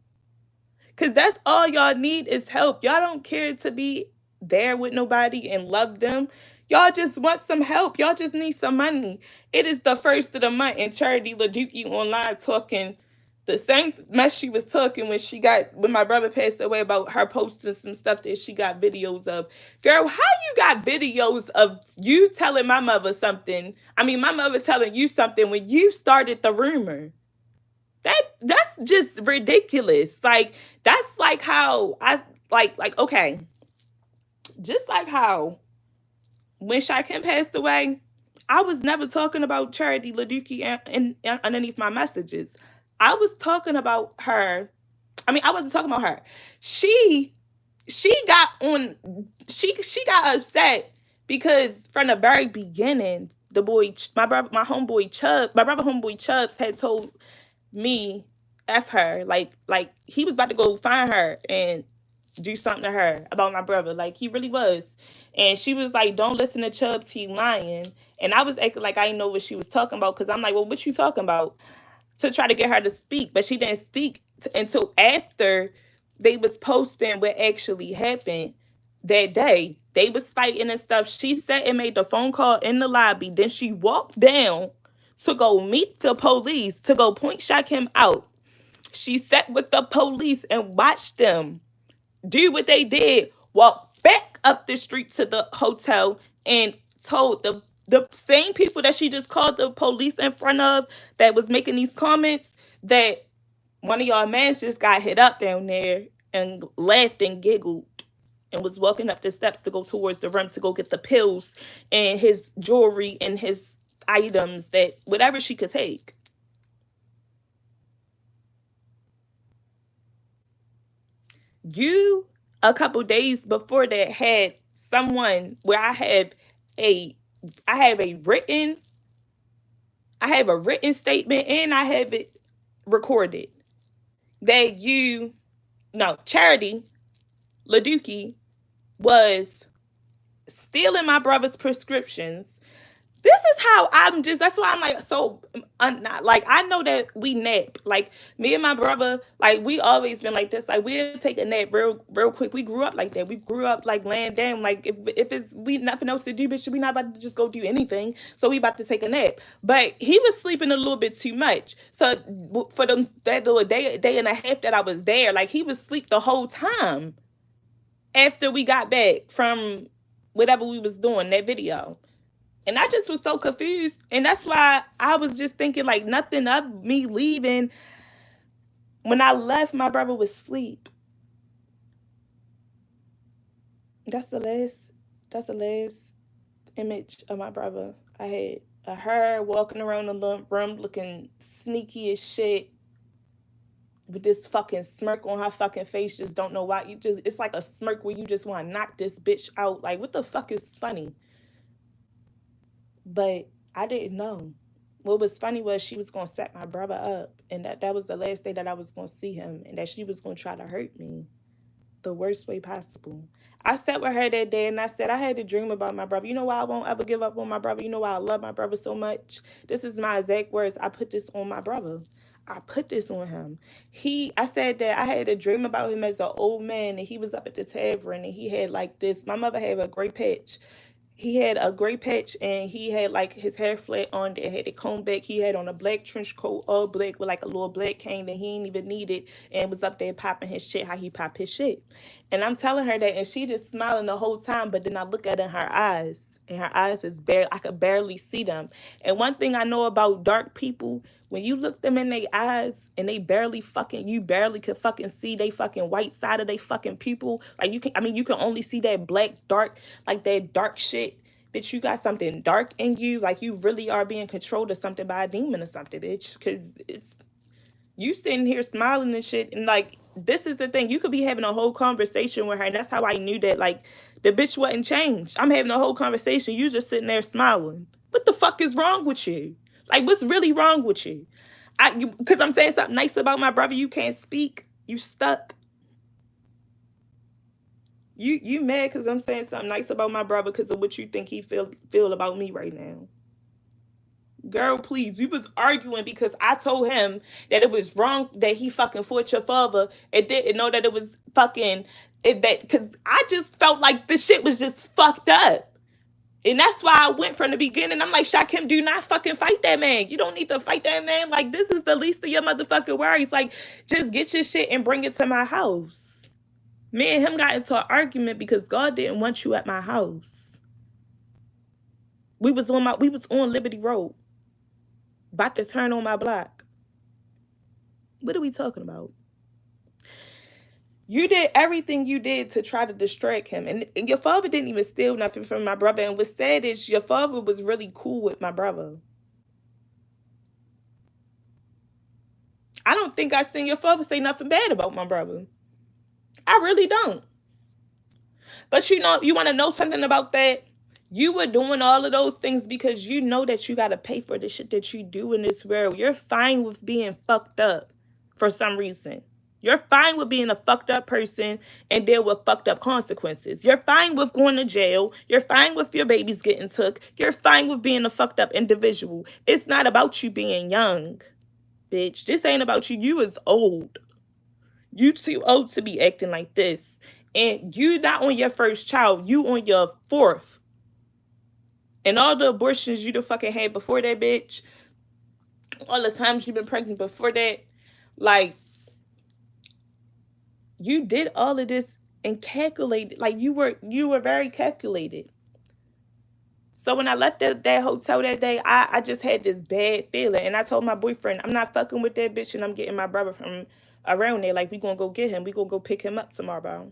Cause that's all y'all need is help. Y'all don't care to be there with nobody and love them. Y'all just want some help. Y'all just need some money. It is the first of the month, and Charity LaDuke online talking the same mess she was talking when my brother passed away about her posting some stuff that she got videos of. Girl, how you got videos of you telling my mother something? I mean, my mother telling you something when you started the rumor. That's just ridiculous. Like that's like how I like okay, just like how when Kim passed away, I was never talking about Charity LaDuke underneath my messages. I was talking about her. I mean, I wasn't talking about her. She she got on. She got upset because from the very beginning, my homeboy Chubb, my brother homeboy Chubbs had told me F her. Like he was about to go find her and do something to her about my brother. Like he really was. And she was like, don't listen to Chubbs, he lying. And I was acting like I didn't know what she was talking about because I'm like, well, what you talking about? To try to get her to speak. But she didn't speak until after they was posting what actually happened that day. They was fighting and stuff. She sat and made the phone call in the lobby. Then she walked down to go meet the police, to go point him out. She sat with the police and watched them do what they did, walk back up the street to the hotel and told the same people that she just called the police in front of that was making these comments that one of y'all mans just got hit up down there and laughed and giggled and was walking up the steps to go towards the room to go get the pills and his jewelry and his items that whatever she could take. You a couple days before that had someone where a I have a written I have a written statement and I have it recorded that you no Charity LaDuke was stealing my brother's prescriptions. This is how I'm just. That's why I'm like so. Like I know that we nap. Like me and my brother. Like we always been like this. Like we'll take a nap real quick. We grew up like that. We grew up like laying down. Like if it's we nothing else to do, bitch, we not about to just go do anything. So we about to take a nap. But he was sleeping a little bit too much. So for them that little day and a half that I was there, like he was asleep the whole time. After we got back from whatever we was doing that video. And I just was so confused. And that's why I was just thinking like nothing of me leaving. When I left, my brother was asleep. That's the last image of my brother. I had her walking around the room looking sneaky as shit with this fucking smirk on her fucking face. Just don't know why. It's like a smirk where you just want to knock this bitch out. Like, what the fuck is funny? But I didn't know. what was funny was she was gonna set my brother up, and that was the last day that I was gonna see him, and that she was gonna try to hurt me the worst way possible. I sat with her that day and I said I had a dream about my brother. You know why I won't ever give up on my brother? You know why I love my brother so much? This is my exact words. I put this on my brother. I put this on him. I said that I had a dream about him as an old man, and he was up at the tavern, and he had like this. My mother had a gray patch. He had a gray patch, and he had like his hair flat on there, had it combed back. He had on a black trench coat, all black, with like a little black cane that he ain't even needed, and was up there popping his shit how he pop his shit. And I'm telling her that, and she just smiling the whole time, but then I look at her in her eyes, and her eyes is bare, I could barely see them. And one thing I know about dark people, when you look them in their eyes and they barely fucking, you barely could fucking see they fucking white side of they fucking pupil. Like you can, I mean, you can only see that black dark, like that dark shit. Bitch, you got something dark in you. Like you really are being controlled or something by a demon or something, bitch. Cause it's, you sitting here smiling and shit, and like this is the thing, you could be having a whole conversation with her, and that's how I knew that like the bitch wasn't changed. I'm having a whole conversation, you just sitting there smiling. What the fuck is wrong with you? Like what's really wrong with you? Because I'm saying something nice about my brother, you can't speak, you stuck. You mad because I'm saying something nice about my brother because of what you think he feel about me right now. Girl, please. We was arguing because I told him that it was wrong that he fucking fought your father and didn't know that it was fucking it, that because I just felt like this shit was just fucked up. And that's why I went from the beginning. I'm like, Shakim, do not fucking fight that man. You don't need to fight that man. Like, this is the least of your motherfucking worries. Like, just get your shit and bring it to my house. Me and him got into an argument because God didn't want you at my house. We was on Liberty Road. About to turn on my block. What are we talking about? You did everything you did to try to distract him. And your father didn't even steal nothing from my brother. And what's sad is your father was really cool with my brother. I don't think I seen your father say nothing bad about my brother. I really don't. But you know, you want to know something about that? You were doing all of those things because you know that you got to pay for the shit that you do in this world. You're fine with being fucked up for some reason. You're fine with being a fucked up person and deal with fucked up consequences. You're fine with going to jail. You're fine with your babies getting took. You're fine with being a fucked up individual. It's not about you being young, bitch. This ain't about you. You is old. You too old to be acting like this. And you not on your first child. You on your fourth. And all the abortions you done fucking had before that, bitch. All the times you've been pregnant before that. Like, you did all of this and calculated. Like, you were very calculated. So when I left that hotel that day, I just had this bad feeling. And I told my boyfriend, I'm not fucking with that bitch, and I'm getting my brother from around there. Like, we gonna go get him. We gonna go pick him up tomorrow.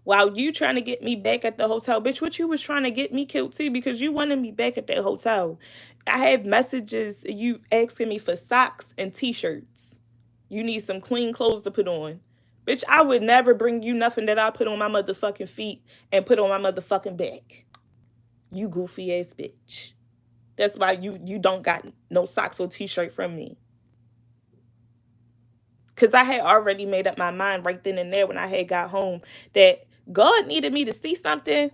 While you trying to get me back at the hotel, bitch, what you was trying to get me killed too, because you wanted me back at that hotel. I had messages, you asking me for socks and t-shirts. You need some clean clothes to put on. Bitch, I would never bring you nothing that I put on my motherfucking feet and put on my motherfucking back. You goofy ass bitch. That's why you don't got no socks or t-shirt from me. Because I had already made up my mind right then and there when I had got home that God needed me to see something.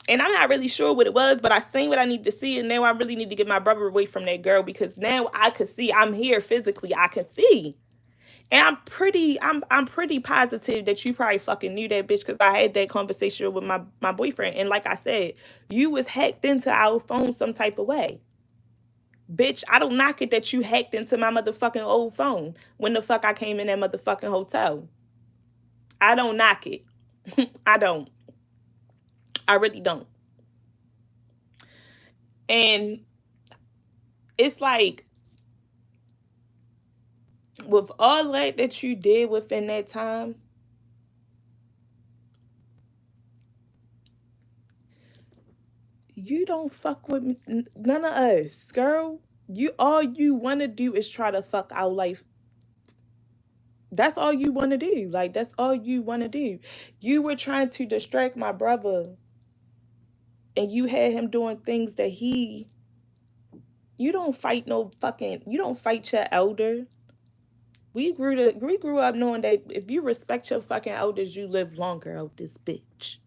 And I'm not really sure what it was, but I seen what I need to see. And now I really need to get my brother away from that girl, because now I could see. I'm here physically. I can see. And I'm pretty positive that you probably fucking knew that bitch, because I had that conversation with my boyfriend. And like I said, you was hacked into our phone some type of way. Bitch, I don't knock it that you hacked into my motherfucking old phone when the fuck I came in that motherfucking hotel. I don't knock it. I don't. I really don't. And it's like, with all that you did within that time, you don't fuck with me, none of us, girl. All you want to do is try to fuck our life. That's all you want to do. Like, that's all you want to do. You were trying to distract my brother, and you had him doing things that he You don't fight you don't fight your elder. We grew up knowing that if you respect your fucking elders, you live longer out this bitch.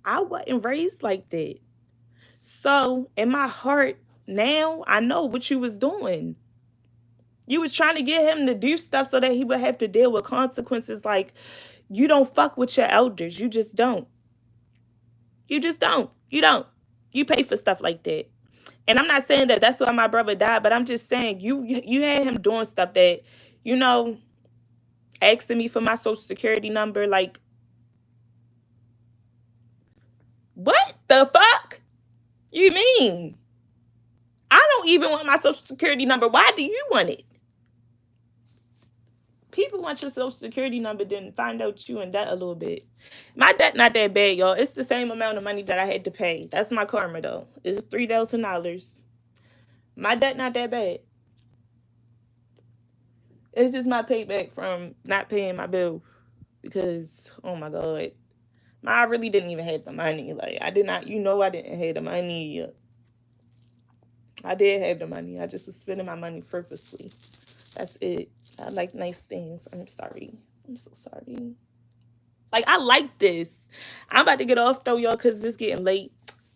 I wasn't raised like that. So in my heart, now I know what you was doing. You was trying to get him to do stuff so that he would have to deal with consequences. Like, you don't fuck with your elders. You just don't. You just don't. You don't. You pay for stuff like that. And I'm not saying that that's why my brother died, but I'm just saying you had him doing stuff that, you know, asking me for my social security number. Like, what the fuck? You mean? I don't even want my social security number. Why do you want it? People want your social security number, then find out you in debt a little bit. My debt not that bad, y'all. It's the same amount of money that I had to pay. That's my karma, though. It's $3,000. My debt not that bad. It's just my payback from not paying my bill. Because, oh my God. I really didn't even have the money. Like, I did not, I didn't have the money. I did have the money. I just was spending my money purposely. That's it. I like nice things. I'm sorry. I'm so sorry. Like, I like this. I'm about to get off though, y'all, because it's getting late.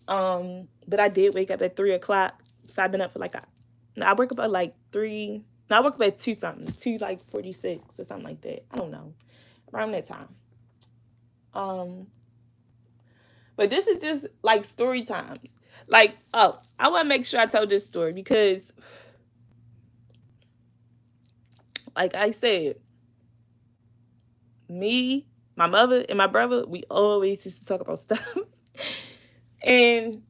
But I did wake up at 3 o'clock. So I've been up for I work up at like 3. No, I work up at 2 something. 2 like 46 or something like that. I don't know. Around that time. But this is just like story times. Like, I want to make sure I tell this story because, like I said, me, my mother, and my brother, we always used to talk about stuff. And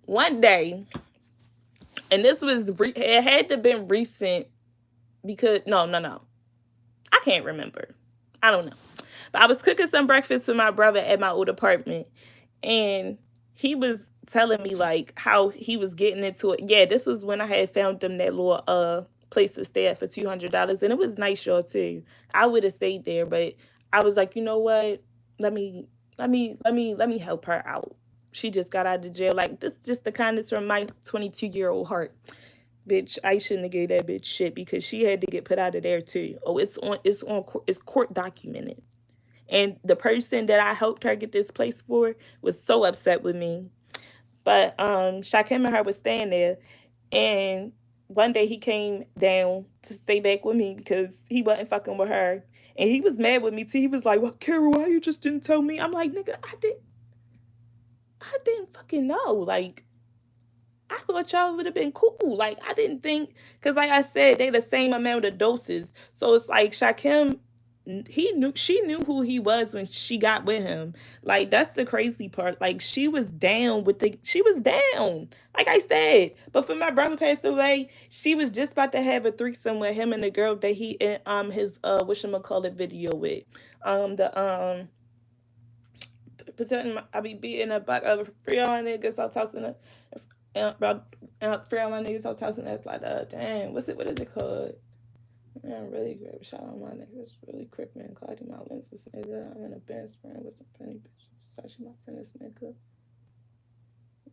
one day, and this was, it had to have been recent because, no. I can't remember. I don't know. But I was cooking some breakfast for my brother at my old apartment. And he was telling me, like, how he was getting into it. Yeah, this was when I had found them that little place to stay at for $200. And it was nice, y'all, too. I would have stayed there, but I was like, you know what? Let me help her out. She just got out of jail. Like, this just the kindness from my 22-year-old heart. Bitch, I shouldn't have gave that bitch shit because she had to get put out of there too. Oh, it's court documented. And the person that I helped her get this place for was so upset with me. But Kxykayy and her was staying there, and one day he came down to stay back with me because he wasn't fucking with her. And he was mad with me too. He was like, well, Carol, why you just didn't tell me? I'm like, nigga, I didn't fucking know. Like, I thought y'all would have been cool. Like, I didn't think, because like I said, they the same amount of doses. So it's like Kxykayy, she knew who he was when she got with him. Like, that's the crazy part. Like, she was down. Like I said. But when my brother passed away, she was just about to have a threesome with him and the girl that he in his whatchamacallit video with. Pretending I be beating a buck of free on niggas, so tossing it. Free on my niggas, so tossing it like damn. What is it called? Man, really grab a shot on my niggas. Really crippin', clogging my lenses, nigga. I'm in a bench spraying with some penny bitches. Touching my tennis, nigga.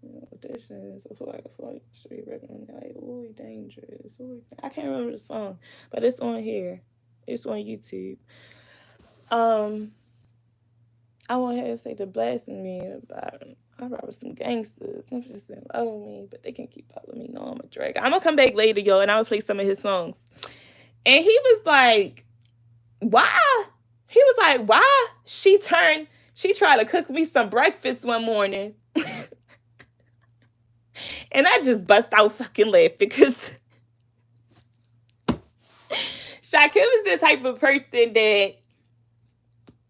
You know what this is? I feel like street ripping. Like, ooh, he dangerous. Ooh, I can't remember the song, but it's on here. It's on YouTube. I want her to say the blasting me about I ride with some gangsters. I'm just in love with me, but they can keep up with me. No, I'm a drag. I'm gonna come back later, yo, and I'm gonna play some of his songs. And he was like, why? He was like, why? She tried to cook me some breakfast one morning. And I just bust out fucking laughing because Kxykayy was the type of person that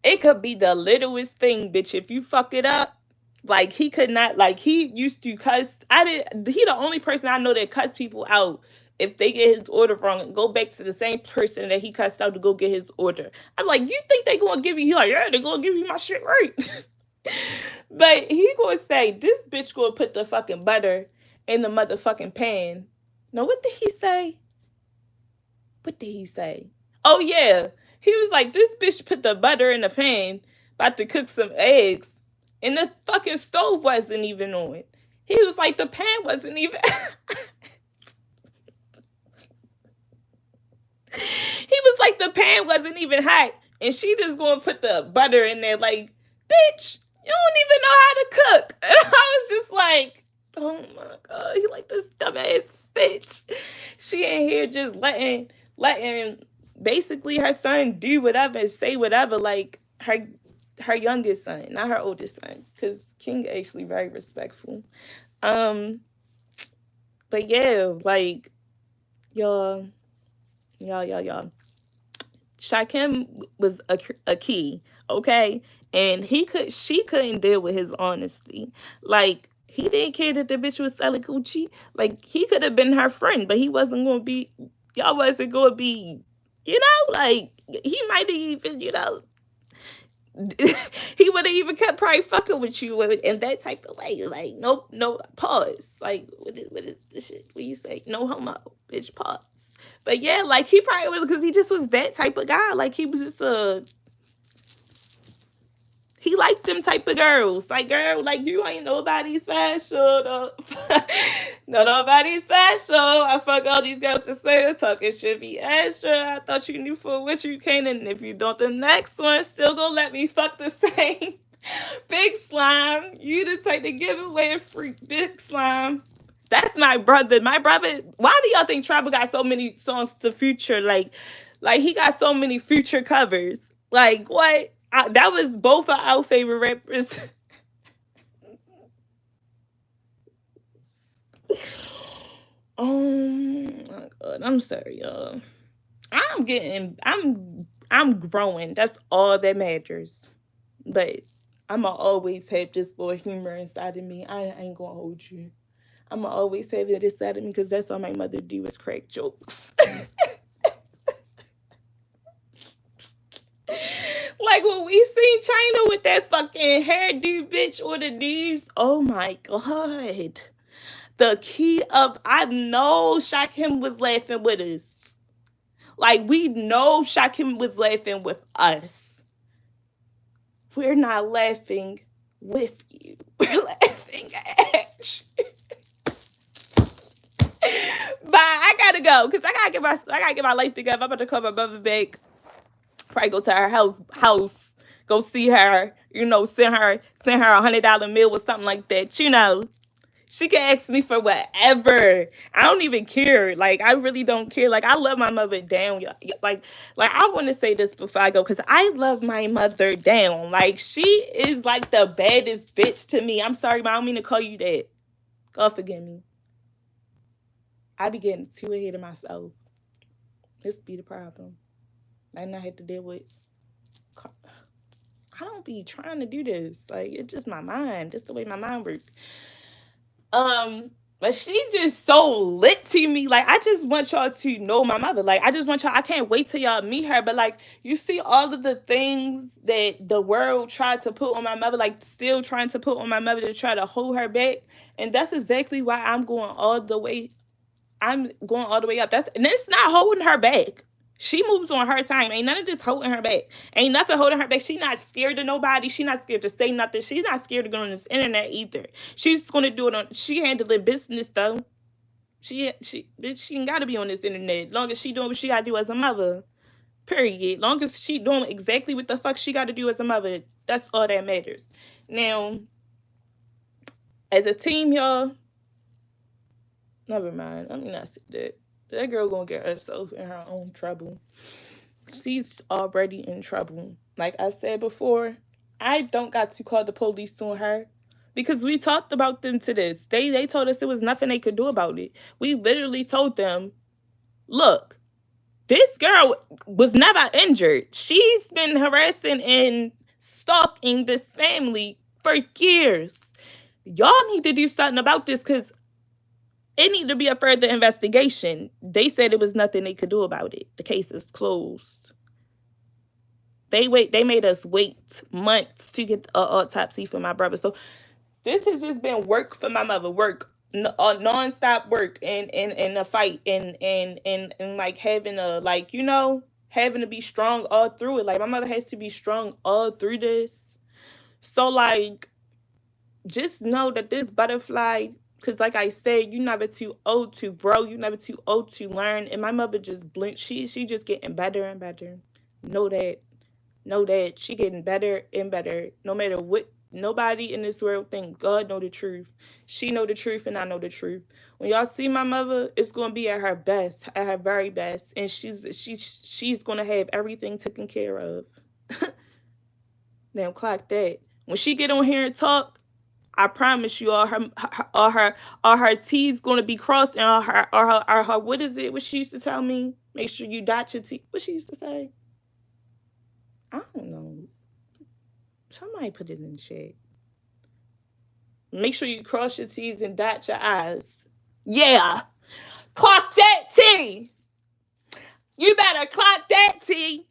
it could be the littlest thing, bitch. If you fuck it up, like, he could not, like, he used to cuss. He the only person I know that cuss people out if they get his order wrong and go back to the same person that he cussed out to go get his order. I'm like, you think they gonna give you? He like, yeah, they gonna give you my shit right. But he gonna say, this bitch gonna put the fucking butter in the motherfucking pan. Now, what did he say? Oh, yeah. He was like, this bitch put the butter in the pan, about to cook some eggs, and the fucking stove wasn't even on. He was like, the pan wasn't even He was like, the pan wasn't even hot. And she just gonna put the butter in there, like, bitch, you don't even know how to cook. And I was just like, oh my God, he like this dumbass bitch. She in here just letting basically her son do whatever, say whatever, like her youngest son, not her oldest son, because King actually very respectful. Um, but yeah, like y'all, y'all. Shakim was a key, okay, and she couldn't deal with his honesty. Like he didn't care that the bitch was selling Gucci. Like he could have been her friend, but he wasn't gonna be. Y'all wasn't gonna be. Like he might have even, he would have even kept probably fucking with you in that type of way. Like, nope, no, pause. Like, what is this shit? What you say? No homo, bitch, pause. But yeah, like, he probably was, because he just was that type of guy. Like, he was just he liked them type of girls. Like, girl, like, you ain't nobody special. No, no nobody special. I fuck all these girls to say talking should be extra. I thought you knew for what you came, and if you don't, the next one still gonna let me fuck the same. Big slime. You the type to give away a freak. Big slime. That's my brother. My brother. Why do y'all think Tribal got so many songs to Future? Like he got so many Future covers. Like what? That was both of our favorite rappers. Oh my God. I'm sorry, y'all. I'm growing. That's all that matters. But I'ma always have this little humor inside of me. I ain't gonna hold you. I'ma always have it inside of me because that's all my mother do is crack jokes. Like when we seen China with that fucking hairdo bitch or the knees. Oh my God. The key of, I know Shakim was laughing with us. Like we know Shakim was laughing with us. We're not laughing with you. We're laughing at you. But I gotta go because I gotta get my life together. I'm about to call my brother back. Probably go to her house, go see her. Send her $100 meal or something like that. She can ask me for whatever. I don't even care. Like I really don't care. Like I love my mother down. Like I want to say this before I go because I love my mother down. Like she is like the baddest bitch to me. I'm sorry, but I don't mean to call you that. God forgive me. I be getting too ahead of myself. This be the problem. And I had to deal with. I don't be trying to do this. Like it's just my mind. Just the way my mind works. But she just so lit to me. Like I just want y'all to know my mother. Like I just want y'all. I can't wait till y'all meet her. But like you see all of the things that the world tried to put on my mother, like still trying to put on my mother to try to hold her back. And that's exactly why I'm going all the way. I'm going all the way up. And it's not holding her back. She moves on her time. Ain't none of this holding her back. Ain't nothing holding her back. She not scared of nobody. She not scared to say nothing. She's not scared to go on this internet either. She's gonna do it on. She handling business though. She ain't gotta be on this internet. Long as she doing what she gotta do as a mother. Period. Long as she doing exactly what the fuck she gotta do as a mother. That's all that matters. Now, as a team, y'all. Never mind. Let me not say that. That girl gonna get herself in her own trouble. She's already in trouble. Like I said before, I don't got to call the police on her because we talked about them to this. They told us there was nothing they could do about it. We literally told them, look, this girl was never injured. She's been harassing and stalking this family for years. Y'all need to do something about this because it needed to be a further investigation. They said it was nothing they could do about it. The case is closed. They made us wait months to get an autopsy for my brother. So this has just been work for my mother. Work, non-stop work, and a fight, and like having having to be strong all through it. Like my mother has to be strong all through this. So like, just know that this butterfly Because like I said, you never too old to grow. You never too old to learn. And my mother just blinked. She just getting better and better. Know that. Know that. She getting better and better. No matter what nobody in this world think. God know the truth. She know the truth and I know the truth. When y'all see my mother, it's gonna be at her best, at her very best. And she's gonna have everything taken care of. Now clock that. When she get on here and talk, I promise you, all her T's gonna be crossed, and all her, what is it? What she used to tell me? Make sure you dot your T. What she used to say? I don't know. Somebody put it in the chat. Make sure you cross your T's and dot your I's. Yeah, clock that T. You better clock that T.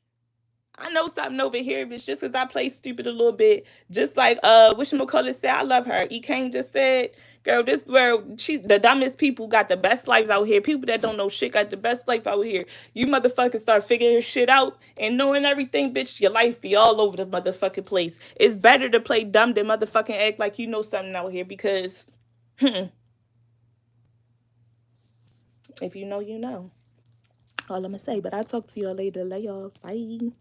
I know something over here, but it's just because I play stupid a little bit. Just like whatchamacallit said, I love her. Kxykayy just said, girl, this world, the dumbest people got the best lives out here. People that don't know shit got the best life out here. You motherfuckers start figuring shit out and knowing everything, bitch, your life be all over the motherfucking place. It's better to play dumb than motherfucking act like you know something out here because if you know, you know. All I'm gonna say, but I'll talk to y'all later. Lay off. Bye.